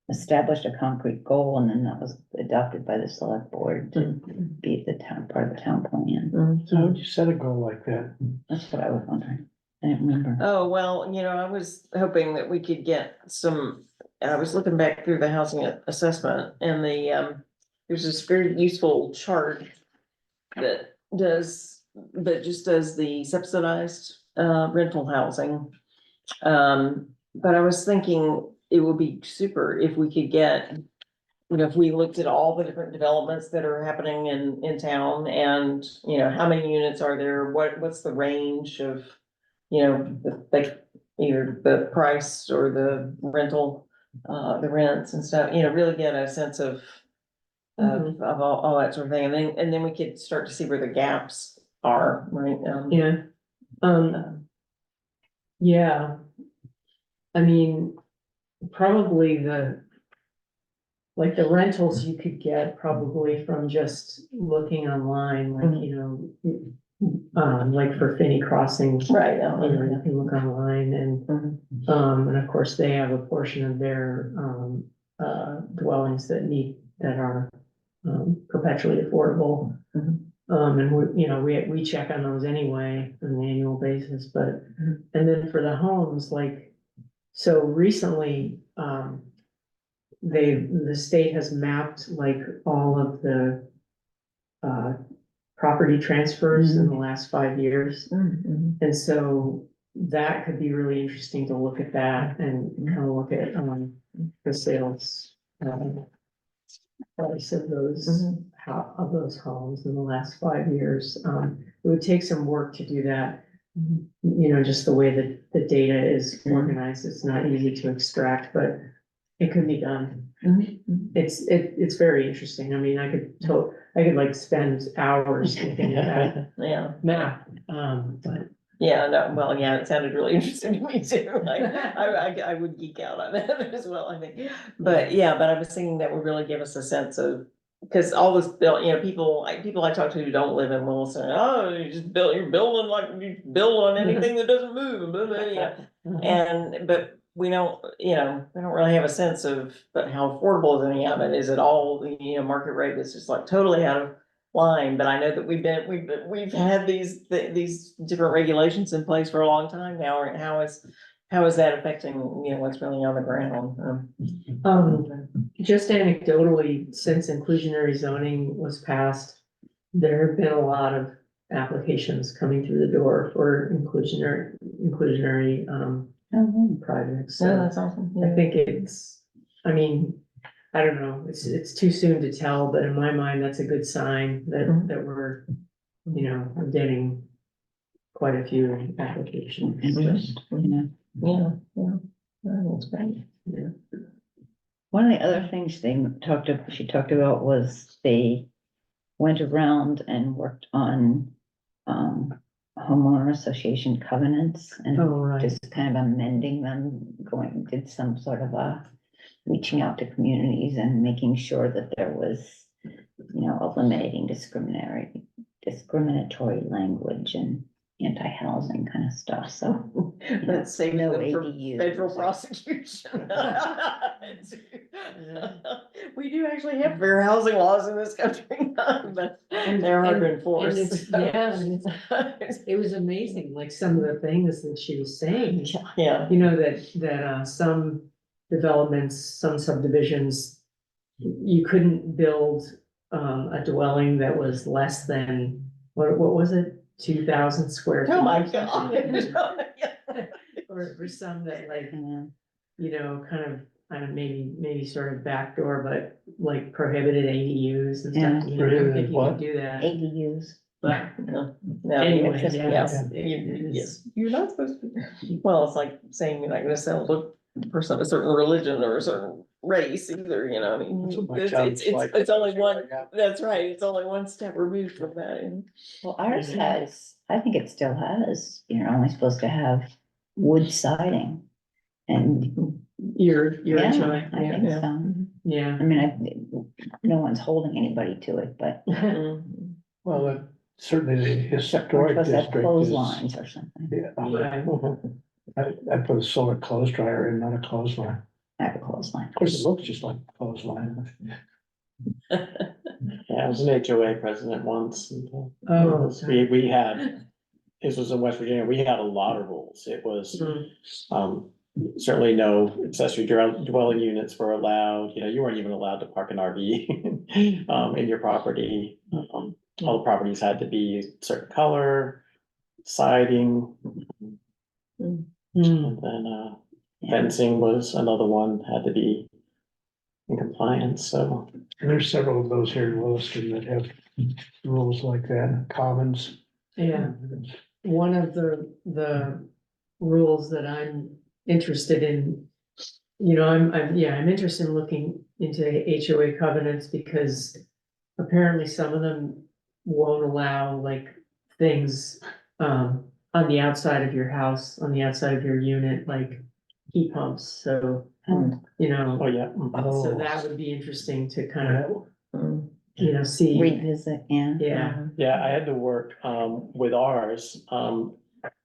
established a concrete goal, and then that was adopted by the select board to be the town, part of the town plan. So how would you set a goal like that? That's what I was wondering. I didn't remember. Oh, well, I was hoping that we could get some, I was looking back through the housing assessment and there's this very useful chart that just does the subsidized, rental housing. But I was thinking it would be super if we could get, if we looked at all the different developments that are happening in town and, how many units are there? What's the range of, either the price or the rental, the rents and stuff, really get a sense of all that sort of thing. And then we could start to see where the gaps are, right? Yeah, yeah. I mean, probably the rentals you could get probably from just looking online, like for Finney Crossing. Right. You can look online and of course they have a portion of their, dwellings that are perpetually affordable. And we check on those anyway on an annual basis, but, and then for the homes, so recently, the state has mapped all of the property transfers in the last 5 years. And so that could be really interesting to look at that and kind of look at, the sales, price of those homes in the last 5 years. It would take some work to do that. Just the way that the data is organized, it's not easy to extract, but it could be done. It's very interesting. I mean, I could spend hours looking at that Yeah. map, but. Yeah, no, well, yeah, it sounded really interesting to me too. I would geek out on that as well, I think. But I was thinking that would really give us a sense of, because all this built, people I talk to who don't live in Williston, oh, you're building like you build on anything that doesn't move, and blah, blah, yeah. But we don't really have a sense of, but how affordable is any of it? Is it all, market rate that's just like totally out of line? But I know that we've had these different regulations in place for a long time now. And how is that affecting, what's really on the ground? Just anecdotally, since inclusionary zoning was passed, there have been a lot of applications coming through the door for inclusionary projects. No, So that's awesome. I think I don't know, it's too soon to tell, but in my mind, that's a good sign that we're, we're getting quite a few applications. Interest, Yeah. That's great. Yeah. One of the other things she talked about was they went around and worked on homeowner association covenants and Right. just kind of amending them, did some sort of reaching out to communities and making sure that there was, eliminating discriminatory language and anti-housing kind of stuff, so. That's saving No them from ADUs. federal prosecution. We do actually have fair housing laws in this country, but they're hard to enforce. It was amazing, some of the things that she was saying. Yeah. That some developments, some subdivisions, you couldn't build a dwelling that was less than, what was it? 2,000 square feet. Oh my or something. God. Or some that Yeah. kind of maybe sort of backdoor, but prohibited ADUs and Yeah. stuff. I don't think you What? can do that, ADUs. but No, anyway, just- yes. yes, you're not supposed to. Well, it's like saying you're not gonna sell to a person of a certain religion or a certain race either, I mean. That's what my It's, child it's, is it's, like. it's only one, that's right, it's only one step removed from that. Well, ours has, I think it still has, you're only supposed to have wood siding. And You're yeah, enjoying, I think so. yeah. I mean, no one's holding anybody to it, but Mhm. Well, certainly the we're historic supposed to have district is. clotheslines or something. Yeah, Right. I put a solar clothes dryer in, not a clothesline. I have a clothesline. Of course, it looks just like a clothesline. Yeah, I was an HOA president once. And, Oh, we had, this was in West Virginia, we had a lot of rules. It was, certainly no accessory dwelling units were allowed, you weren't even allowed to park an RV in your property. All the properties had to be certain color, siding, Mm. and then, fencing was another one, had to be in compliance, so. And there's several of those here in Williston that have rules like that, commons. Yeah, one of the rules that I'm interested in, I'm interested in looking into HOA covenants because apparently some of them won't allow like things, on the outside of your house, on the outside of your unit, like heat pumps, so, Um, Oh, yeah. so Oh, that would be interesting to kind of, Mm. see. Revisit, yeah. Yeah, Yeah, I had to work, with ours,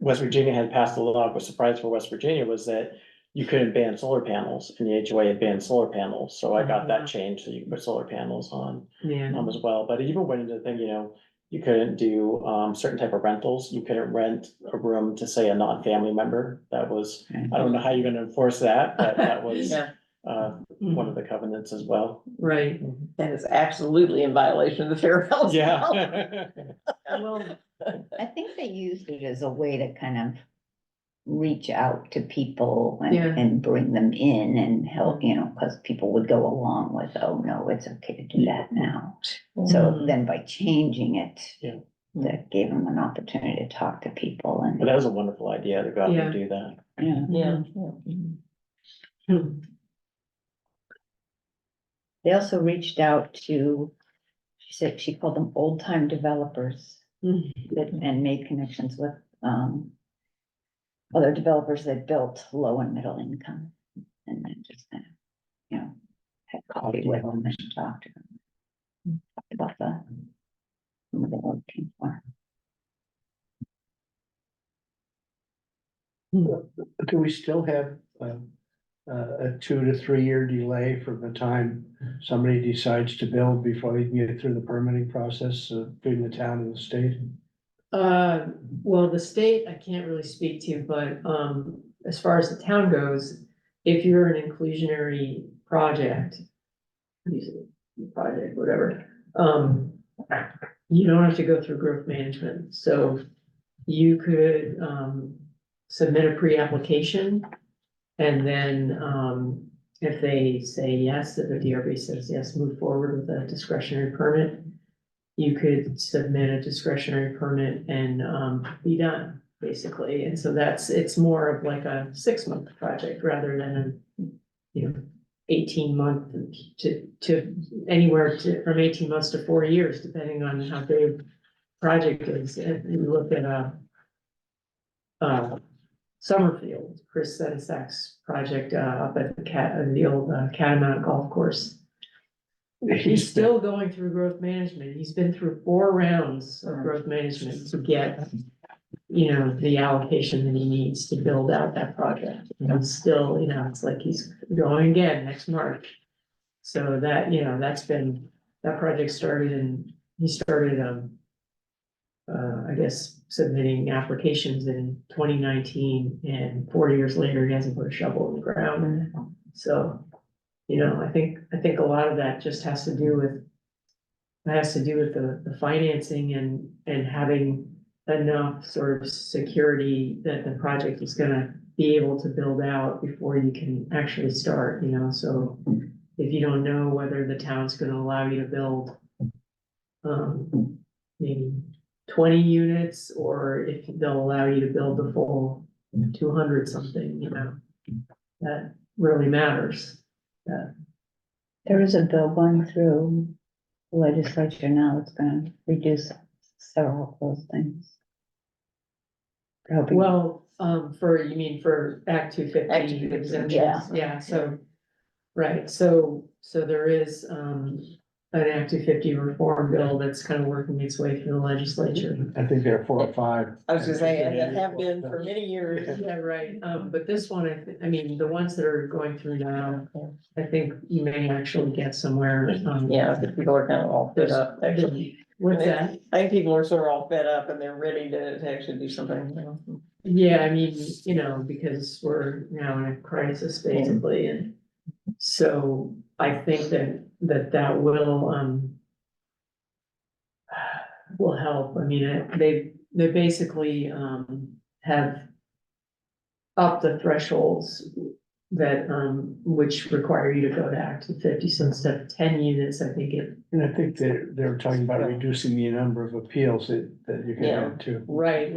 West Virginia had passed a law, was surprised for West Virginia was that you couldn't ban solar panels, and the HOA had banned solar panels, so I got Oh, wow. that changed, so you can put solar panels on, yeah, as well, but it even went into the thing, you couldn't do, certain type of rentals, you couldn't rent a room to, say, a non-family member, that was, I don't know how you're gonna enforce that, but that was, Yeah, one of the covenants as well. right. that is absolutely in violation of the fair housing. Yeah. Well, I think they used it as a way to kind of reach out to people Yeah. and bring them in and help, because people would go along with, oh, no, it's okay to do that now. So Mhm. then by changing it, Yeah. that gave them an opportunity to talk to people But and, that was a wonderful idea to go out Yeah. and do that. yeah. Yeah. Hmm. They also reached out to, she said, she called them old time developers Mhm. and made connections with, other developers that built low and middle income. And then just kind of, had coffee with them and talked to them. Talked about what they were looking for. Do we still have a 2 to 3 year delay from the time somebody decides to build before they can get through the permitting process between the town and the state? Well, the state, I can't really speak to, but, as far as the town goes, if you're an inclusionary project, whatever, you don't have to go through growth management, so you could, submit a pre-application. And then, if they say yes, if the DRB says yes, move forward with a discretionary permit. You could submit a discretionary permit and, be done, basically, and so it's more of like a 6-month project rather than a, 18-month to anywhere from 18 months to 4 years, depending on how big project is. If you look at Summerfield, Chris Sedisak's project, up at the old Catamount Golf Course. He's still going through growth management. He's been through 4 rounds of growth management to get, the allocation that he needs to build out that project. And still, it's like he's going again next March. So that, that project started and he started, I guess, submitting applications in 2019, and 4 years later, he hasn't put a shovel in the ground. So, I think a lot of that just has to do with the financing and having enough sort of security that the project is gonna be able to build out before you can actually start, so if you don't know whether the town's gonna allow you to build, maybe 20 units, or if they'll allow you to build the full 200 something, that really matters. There is a bill going through the legislature now that's gonna reduce several of those things. Helping- Well, you mean for Act 250 Act 250, exemptions, yeah, so, right, so there is, an Act 250 reform bill that's kind of working its way through the legislature. I think there are 4 or 5. I was gonna say, and that have been for many years. Yeah, right, but this one, I mean, the ones that are going through now, I think you may actually get somewhere. Yeah, I think people are kind of all fed up, actually. What's that? I think people are sort of all fed up and they're ready to actually do something, you know. Yeah, I mean, you know, because we're now in a crisis basically, and so I think that will help. I mean, they basically, have upped the thresholds that, which require you to go to Act 250, so instead of 10 units, I think it. And I think they're talking about reducing the number of appeals that you can Yeah. have to. Right,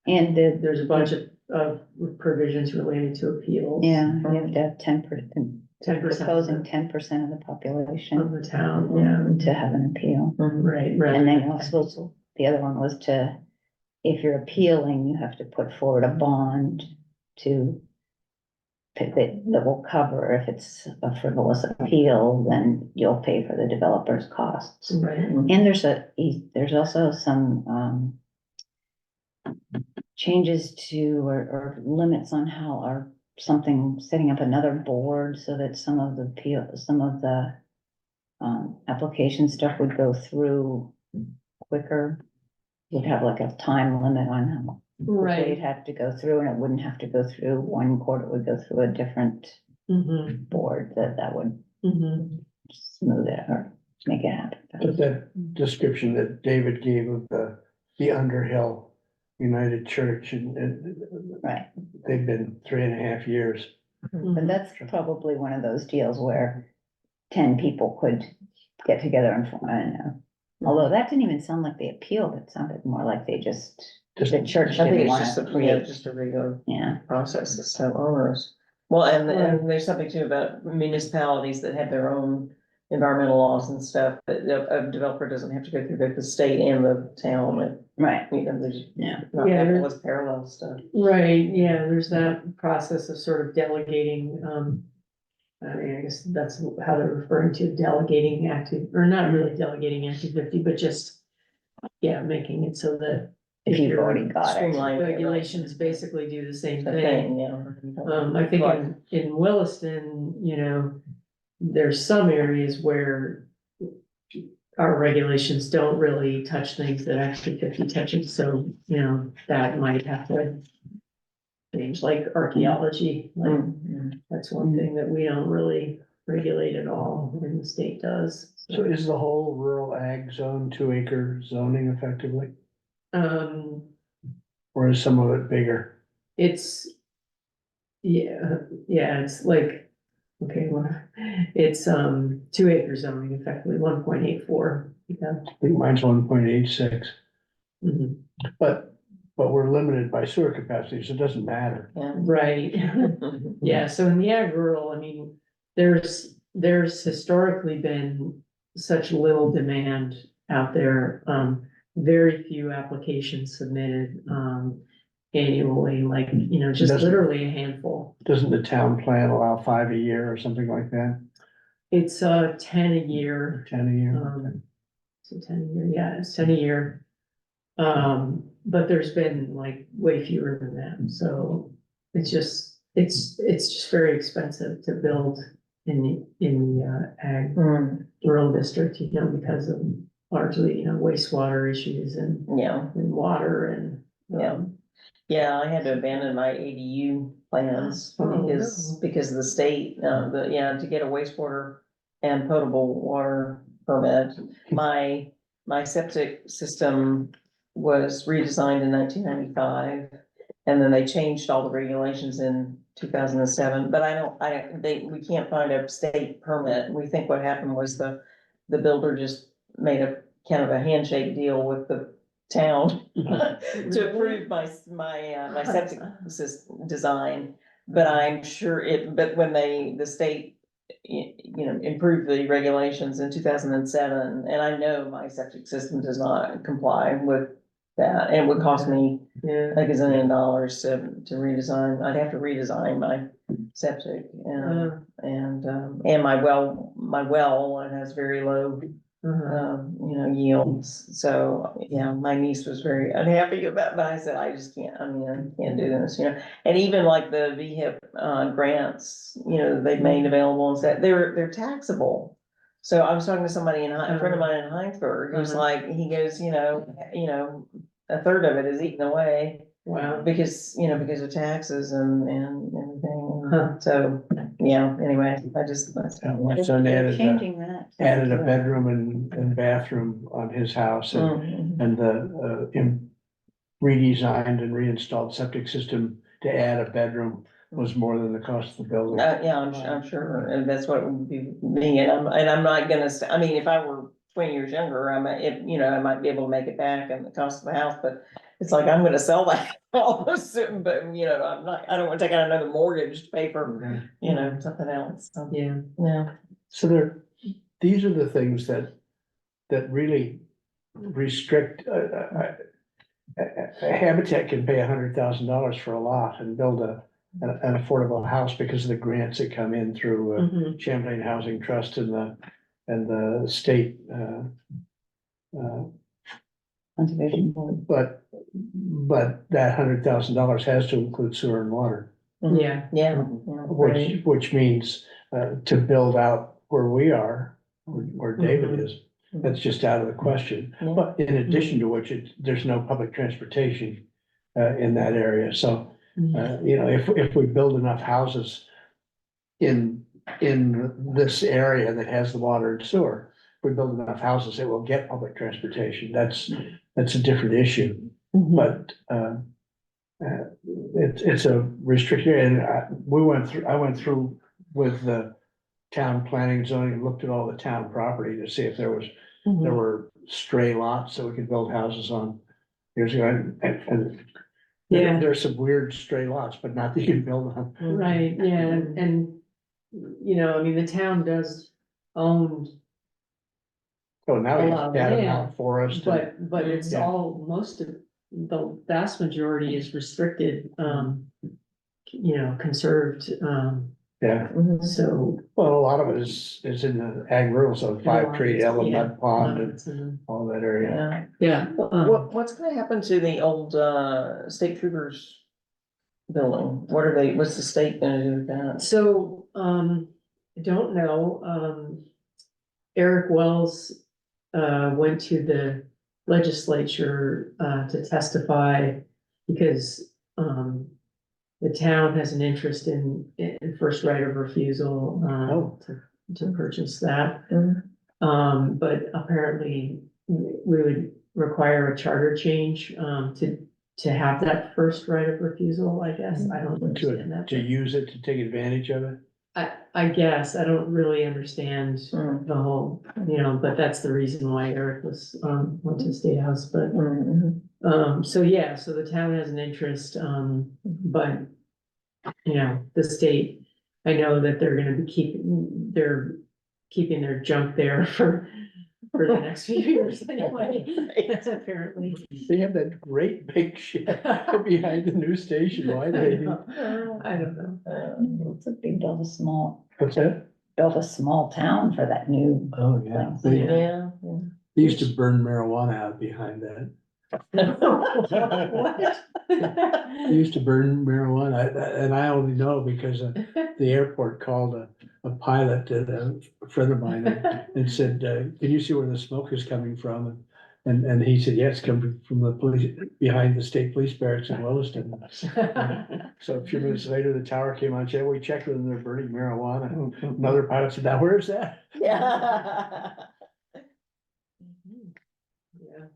And the, there's a bunch of provisions related to appeals. yeah, you have to have 10%, 10% proposing 10% of the of population the town, yeah, to have an appeal. right, right. And then also, the other one was to, if you're appealing, you have to put forward a bond to that will cover, if it's a frivolous appeal, then you'll pay for the developer's costs. Right, And there's also some, changes to, or limits on how, or something, setting up another board so that some of the application stuff would go through quicker. You'd have like a time limit on how quickly right. it'd have to go through, and it wouldn't have to go through one court, it would go through a different Mm-hmm, board, that would mm-hmm. smooth it or make it happen. But that description that David gave of the Underhill United Church and Right, they've been 3.5 years. but that's probably one of those deals where 10 people could get together and, I don't know. Although that didn't even sound like they appealed, it sounded more like they the church I think didn't it's just wanna a, yeah, create, just a regular yeah. process, it's so onerous. Well, and there's something too about municipalities that have their own environmental laws and stuff, that a developer doesn't have to go through both the state and the town, Right, you know, there's yeah. not Yeah, having with parallel stuff. Right, yeah, there's that process of sort of delegating, I mean, I guess that's how they're referring to delegating active, or not really delegating Act 250, but just, yeah, making it so that If you've your already got it. Streamline it, regulations basically do the same the thing. thing, yeah. I think in Williston, you know, there's some areas where our regulations don't really touch things that Act 250 touches, so, you know, that might have to change, like archaeology, like, Mm, that's one thing that we don't really regulate at all, and the state does. So is the whole rural ag zone 2-acre zoning effectively, Um, or is some of it bigger? it's, yeah, it's like, okay, well, it's, 2-acre zoning, effectively 1.84. Yeah. I think mine's 1.86, Mhm. but we're limited by sewer capacity, so it doesn't matter. yeah. Right, yeah, so in the ag rural, I mean, there's historically been such little demand out there, very few applications submitted, annually, like, you know, just Doesn't- literally a handful. Doesn't the town plan allow 5 a year or something like that? It's, 10 a year, 10 a year? so 10 a year, yeah, it's 10 a year. But there's been like way fewer than that, so it's just very expensive to build in the ag Mm, rural district, you know, because of largely, you know, wastewater issues and yeah, water and. Yeah. yeah, I had to abandon my ADU plans Oh, no. because of the state, to get a wastewater and potable water permit. My septic system was redesigned in 1995. And then they changed all the regulations in 2007, but we can't find a state permit. We think what happened was the builder just made a kind of a handshake deal with the town to approve my septic design. But I'm sure but when the state, improved the regulations in 2007, and I know my septic system does not comply with that, and it would cost me Yeah. like $1 zillion to redesign, I'd have to redesign my septic and my well, it has very low, yields. So, yeah, my niece was very unhappy about, but I said, I just can't, I mean, I can't do this, and even like the VHIP, grants, they've made available and said, they're taxable. So I was talking to somebody a friend of mine in Heinsberg, who's like, he goes, a third of it is eaten away. Wow. Because of taxes and everything, Huh. so, yeah, anyway, that's. My They're son added changing that. added a bedroom and bathroom on his house Mhm. and the redesigned and reinstalled septic system to add a bedroom was more than the cost of the building. Yeah, I'm sure, and that's what it would be, me, and I'm not gonna, I mean, if I were 20 years younger, I might, I might be able to make it back and the cost of the house, but it's like, I'm gonna sell that almost soon, but, I'm not, I don't wanna take out another mortgage to pay for, something else, so, Yeah. yeah. So these are the things that really restrict, Habitat can pay $100,000 for a lot and build an affordable house because of the grants that come in through Mhm. Champlain Housing Trust and the state, Conservation board. but that $100,000 has to include sewer and water, Yeah. Yeah. which means to build out where we are, where David is, that's just out of the question. Yeah. But in addition to which, there's no public transportation in that area, so. If we build enough houses in this area that has the water and sewer, if we build enough houses, it will get public transportation. That's a different issue, but, it's a restricted area, and I went through with the town planning and zoning and looked at all the town property to see if there were stray lots that we could build houses on years ago, and Yeah. there's some weird stray lots, but not that you can build on. Right, yeah, and, I mean, the town does own, Oh, now we A have lot of Catamount land, Forest. but it's Yeah. all, most of, the vast majority is restricted, conserved, Yeah, so. well, a lot of it is in the ag rural, so 5 Tree, Ellen, Yeah. Mud Pond and all that area. Yeah. Yeah, What's gonna happen to the old, state troopers building? What's the state gonna do with that? so, I don't know, Eric Wells, went to the legislature, to testify because, the town has an interest in first right of refusal, Oh. to purchase that. Mhm. But apparently we would require a charter change, to have that first right of refusal, I guess. I don't understand that. To use it, to take advantage of it. I guess, I don't really understand Mm. the whole, but that's the reason why Eric was, went to State House, but, Mhm. so yeah, so the town has an interest, but, the state, I know that they're gonna be keeping their junk there for the next few years anyway, apparently. They have that great big shed behind the new station, why they, I don't know. It's a big, build a small, what's that? build a small town for that new Oh, yeah, thing. Yeah. they used to burn marijuana out behind that. What? They used to burn marijuana, and I only know because the airport called a pilot, a friend of mine, and said, can you see where the smoke is coming from? And he said, yes, coming from the police, behind the state police barracks in Williston. So a few minutes later, the tower came on, said, we checked with them, they're burning marijuana. Another pilot said, now where's that? Yeah. Yeah.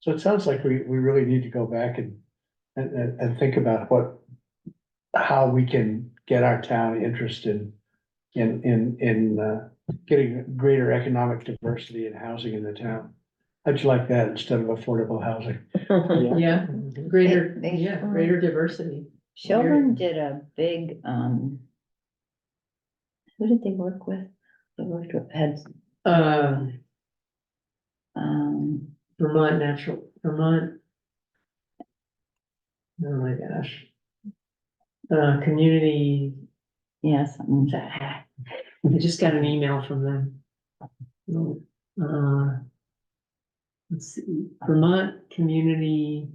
So it sounds like we really need to go back and think about how we can get our town interested in getting greater economic diversity in housing in the town. How'd you like that instead of affordable housing? Yeah, greater, They- greater diversity. Children did a big, who did they work with? They worked with, had, Um, Vermont. Oh my gosh. Community, Yes, I just got an email from them. Uh, let's see, Vermont Community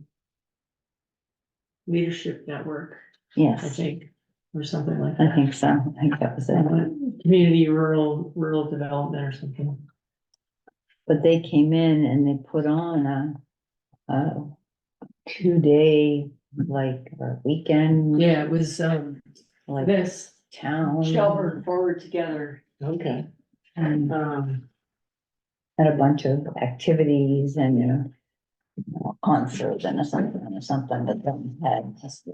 Leadership Network, I yes, think, or something like I that. think so. I think that was it. Community rural development or something. But they came in and they put on a 2-day, like, or weekend, Yeah, it was, like this, town. Shelburne Forward Together. Okay. And Um, had a bunch of activities and, concerts and something that then had just.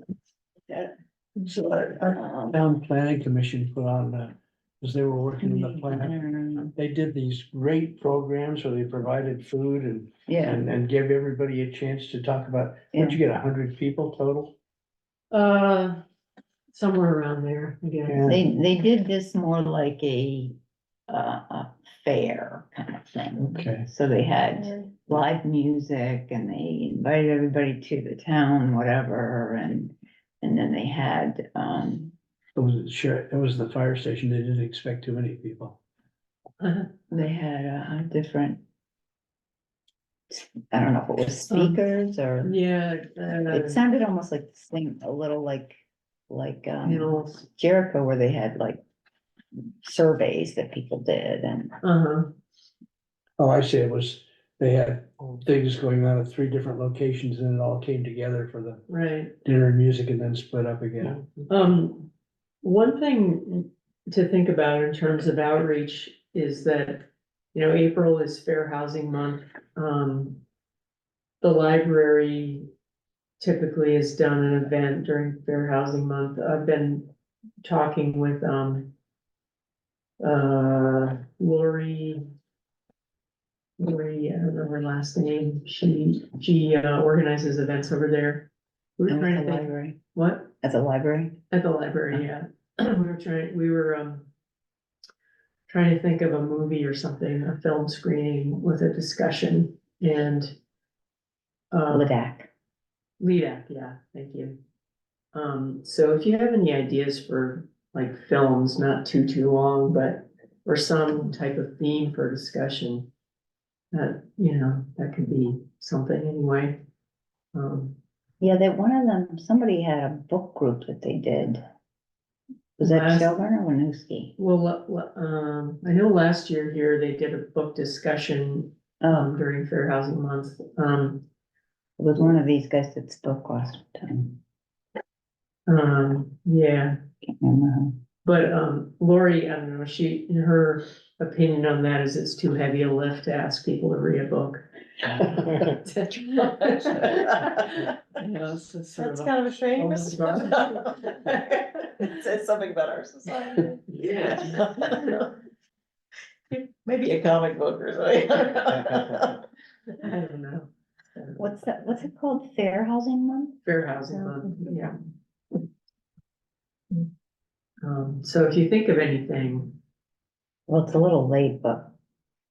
So our town planning commission put on, as they were working in the plan, they did these great programs where they provided food Yeah, and gave everybody a chance to talk about, what'd you get, 100 people total? somewhere around there, again. Yeah. they did this more like a fair kind of thing. Okay. So they had live music and they invited everybody to the town, whatever, and then they had, It was, sure, it was the fire station, they didn't expect too many people. they had different. I don't know if it was speakers or, Yeah, it sounded almost like this thing, a little like, panels, Jericho, where they had like surveys that people did and. Oh, I see, it was, they had things going on at 3 different locations and it all came together for the right. dinner and music and then split up again. One thing to think about in terms of outreach is that, April is Fair Housing Month. The library typically has done an event during Fair Housing Month. I've been talking with, Lori, I don't know her last name. She organizes events over there. We were At trying the to think, library, what? at the library, At the library, yeah. We were trying to think of a movie or something, a film screening with a discussion and Ladak. LEDAC, yeah, thank you. So if you have any ideas for like films, not too long, but or some type of theme for discussion, that, that could be something anyway. Yeah, one of them, somebody had a book group that they did. Was that Last- Shelburne or Winooski? Well, I know last year here they did a book discussion during Fair Housing Month. It was one of these guys that spoke last time. Yeah, Can't remember. but Lori, I don't know, her opinion on that is it's too heavy a lift to ask people to read a book. That's kind of a shame. It says something about our society. Yeah. Maybe a comic book or something. I don't know. What's it called? Fair Housing Month? Fair Housing Month, yeah. So if you think of anything, Well, it's a little late, but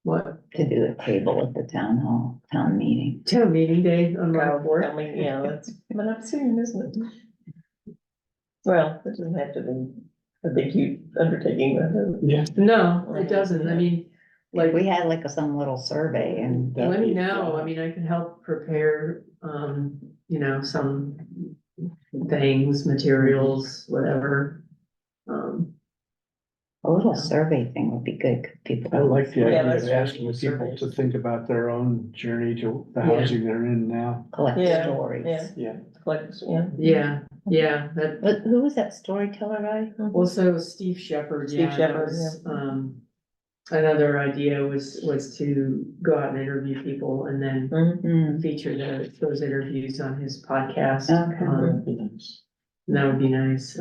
what, to do a table at the town meeting. town meeting day on March I 4th? mean, yeah, that's coming up soon, isn't it? Well, it doesn't have to be a big huge undertaking, but. Yeah. No, it doesn't, I mean, Like, like, we had like some little survey and, let me know, I mean, I can help prepare, some things, materials, whatever. a little survey thing would be good, 'cause people. I like the Yeah, idea that's of true. asking the people to Surveys. think about their own journey to the Yeah. housing they're in now. Collect Yeah, stories. yeah. Yeah. Collect, yeah. Yeah, that, But who was that storyteller guy? also Steve Shepherd, Steve yeah, that Shepherd, was, another idea was to go out and interview people and then Hmm, feature those interviews on his podcast. Okay. That would be nice,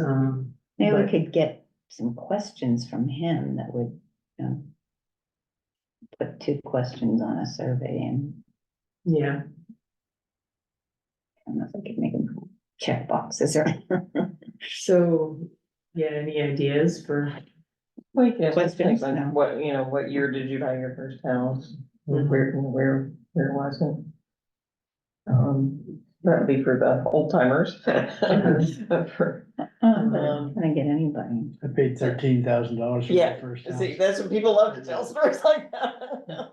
maybe we but- could get some questions from him that would, put 2 questions on a survey and, yeah. I don't know if I could make them check boxes or. So, yeah, any ideas for, Well, you can ask Questions? things like, No. what year did you buy your first house? Mhm. Where There wasn't. That'd be for the old timers. For, Gonna get anybody. I paid $13,000 for my yeah, first house. see, that's what people love to tell stories like that.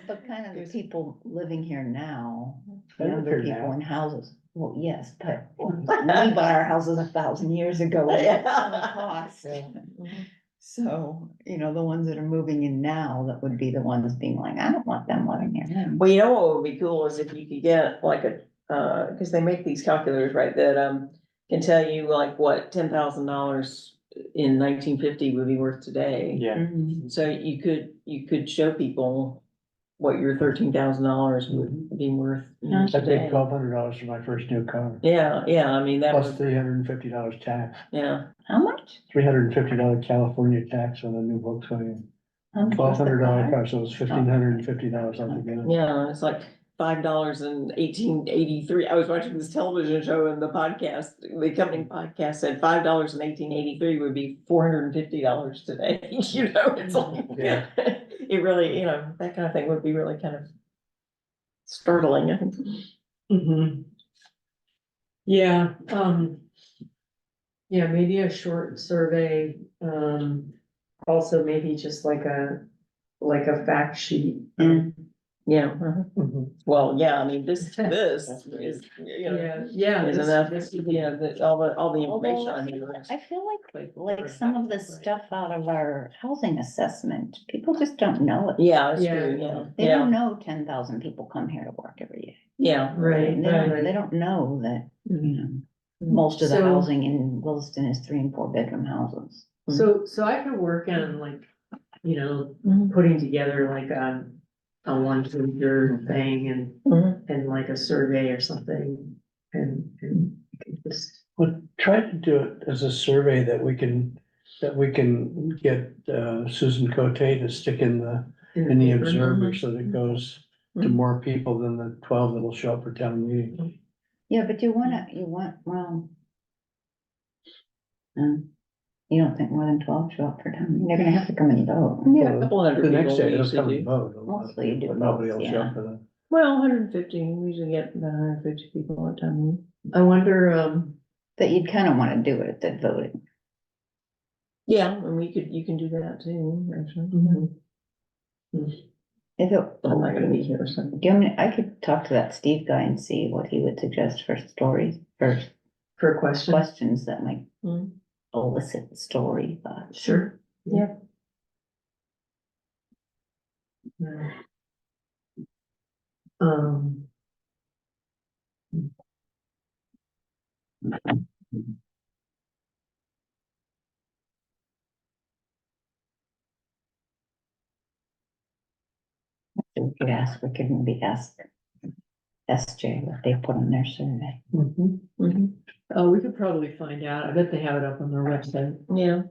But kind of the people living here now, I live younger here people now. in houses, well, yes, but we bought our houses 1,000 years ago. It Yeah. cost. So, you know, the ones that are moving in now, that would be the ones being like, I don't want them living here now. Well, you know what would be cool is if you could get like a, cause they make these calculators, right, that, can tell you like what $10,000 in 1950 would be worth today. Yeah, Mhm. So you could show people what your $13,000 would be worth. Yeah. I today. paid $1,200 for my first new car, Yeah, yeah, I mean, that plus was, $350 tax, yeah, How much? $350 California tax on a new Volkswagen. How much was the $1,200 car? car, so it was $1,550 altogether. yeah, it's like $5 in 1883. I was watching this television show and the podcast, the accompanying podcast said $5 in 1883 would be $450 today. You know, it's like, Yeah. it really, you know, that kind of thing would be really kind of startling, I think. Mhm. Yeah, yeah, maybe a short survey, also maybe just like a fact sheet. Mm. Yeah, Mhm. well, yeah, I mean, this is, you know, Yeah, yeah. is this- enough, this- yeah, all the information Although, on here. I feel like some of the stuff out of our housing assessment, people just don't know it. Yeah, it's Yeah. true, yeah, They don't yeah, know 10,000 people come here to work every day. yeah. Right, And they right. don't know that, you Mhm. know, most of the So- housing in Williston is 3 and 4 bedroom houses. So I could work on like, you know, Mhm. putting together like a one pager thing Mhm. and like a survey or something. And just, Well, try to do it as a survey that we can get Susan Cote to stick in the paper. Observer, so that it goes to Mhm. more people than the 12 that'll show up for town meeting. Yeah, but well. You don't think more than 12 show up for town? They're gonna have to come and vote. Yeah, a couple hundred The next people day, we they'll usually come and do. vote. Mostly you do But nobody both, will show yeah. up for that. Well, 150, we usually get about 150 people at a time. I wonder, But you'd kind of want to do it at the voting. Yeah, and you can do that too, actually. Mhm. If it, I'm not gonna be here, so. I could talk to that Steve guy and see what he would suggest for stories, for for a question. questions that might Mm. elicit the story, but. Sure. Yeah. Yeah. Um. We could maybe ask SJ what they put on their survey. Mhm. Oh, we could probably find out. I bet they have it up on their website. Yeah.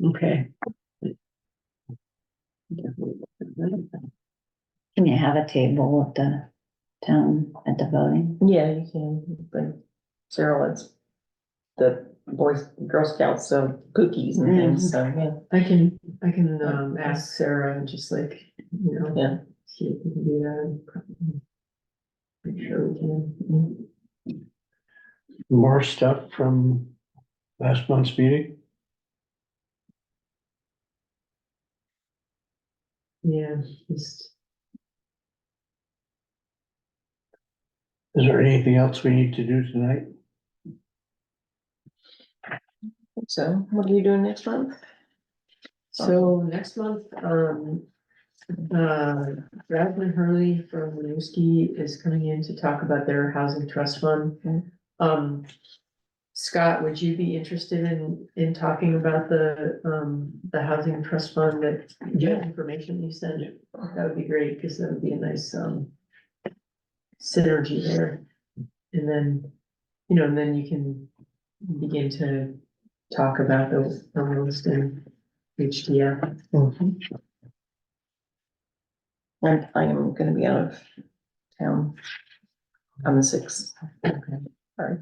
Okay. Can you have a table at the town, at the voting? Yeah, you can, but Sarah lets the Boys, Girl Scouts sell cookies and things, so, yeah. I can, ask Sarah and just like, you know. Yeah. See if we can do that. Make sure we can. More stuff from last month's meeting. Yeah, just. Is there anything else we need to do tonight? So, what are you doing next month? So next month, Bradley Hurley from Winooski is coming in to talk about their housing trust fund. Okay. Scott, would you be interested in talking about the housing trust fund that, information you sent? That would be great, because that would be a nice, synergy there. And then, and then you can begin to talk about the Williston HDF. I am gonna be out of town On the sixth. Okay, all right.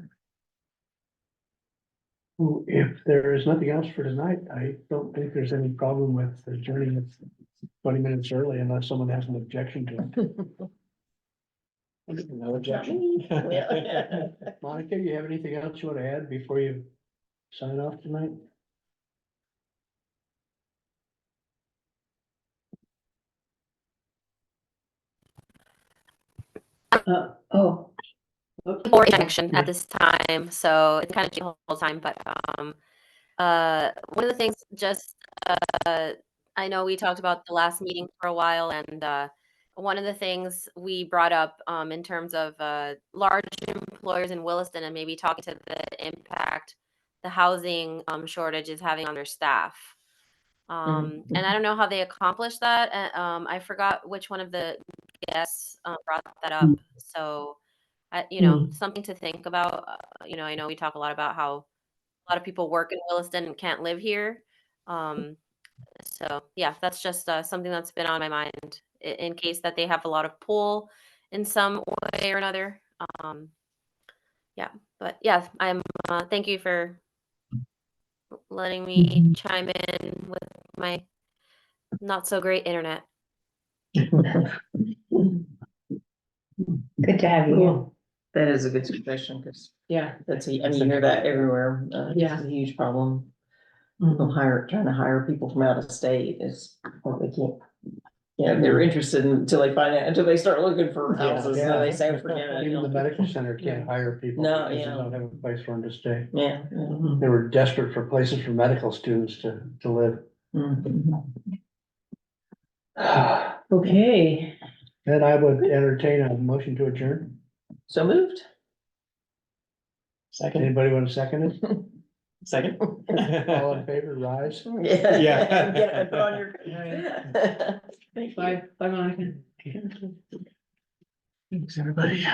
If there is nothing else for tonight, I don't think there's any problem with adjourning it 20 minutes early unless someone has an objection to it. No objection. Yeah. Monica, you have anything else you want to add before you sign off tonight? Oh. Or connection at this time, so it's kind of the whole time, but one of the things just I know we talked about the last meeting for a while, and one of the things we brought up in terms of large employers in Williston and maybe talking to the impact the housing shortage is having on their staff. And I don't know how they accomplished that. I forgot which one of the guests brought that up. So, something to think about. I know we talk a lot about how a lot of people work in Williston and can't live here. So yeah, that's just something that's been on my mind in case that they have a lot of pull in some way or another. Yeah, but yeah, thank you for letting me chime in with my not so great internet. Good to have you. Cool. That is a good suggestion, because Yeah. I mean, you hear that everywhere. Yeah. It's a huge problem. Mhm. People trying to hire people from out of state is, well, they can't. They're interested until they find out, until they start looking for houses, and then they say, forget it. Even the medical center can't hire people No, because they yeah. don't have a place for them to stay. Yeah. Mhm. They were desperate for places for medical students to live. Mhm. Okay. Then I would entertain a motion to adjourn. So moved. Second, Anybody want to second it? second. All in favor, rise. Yeah. Yeah. Get it, put on your. Bye, bye, Monica. Thanks, everybody.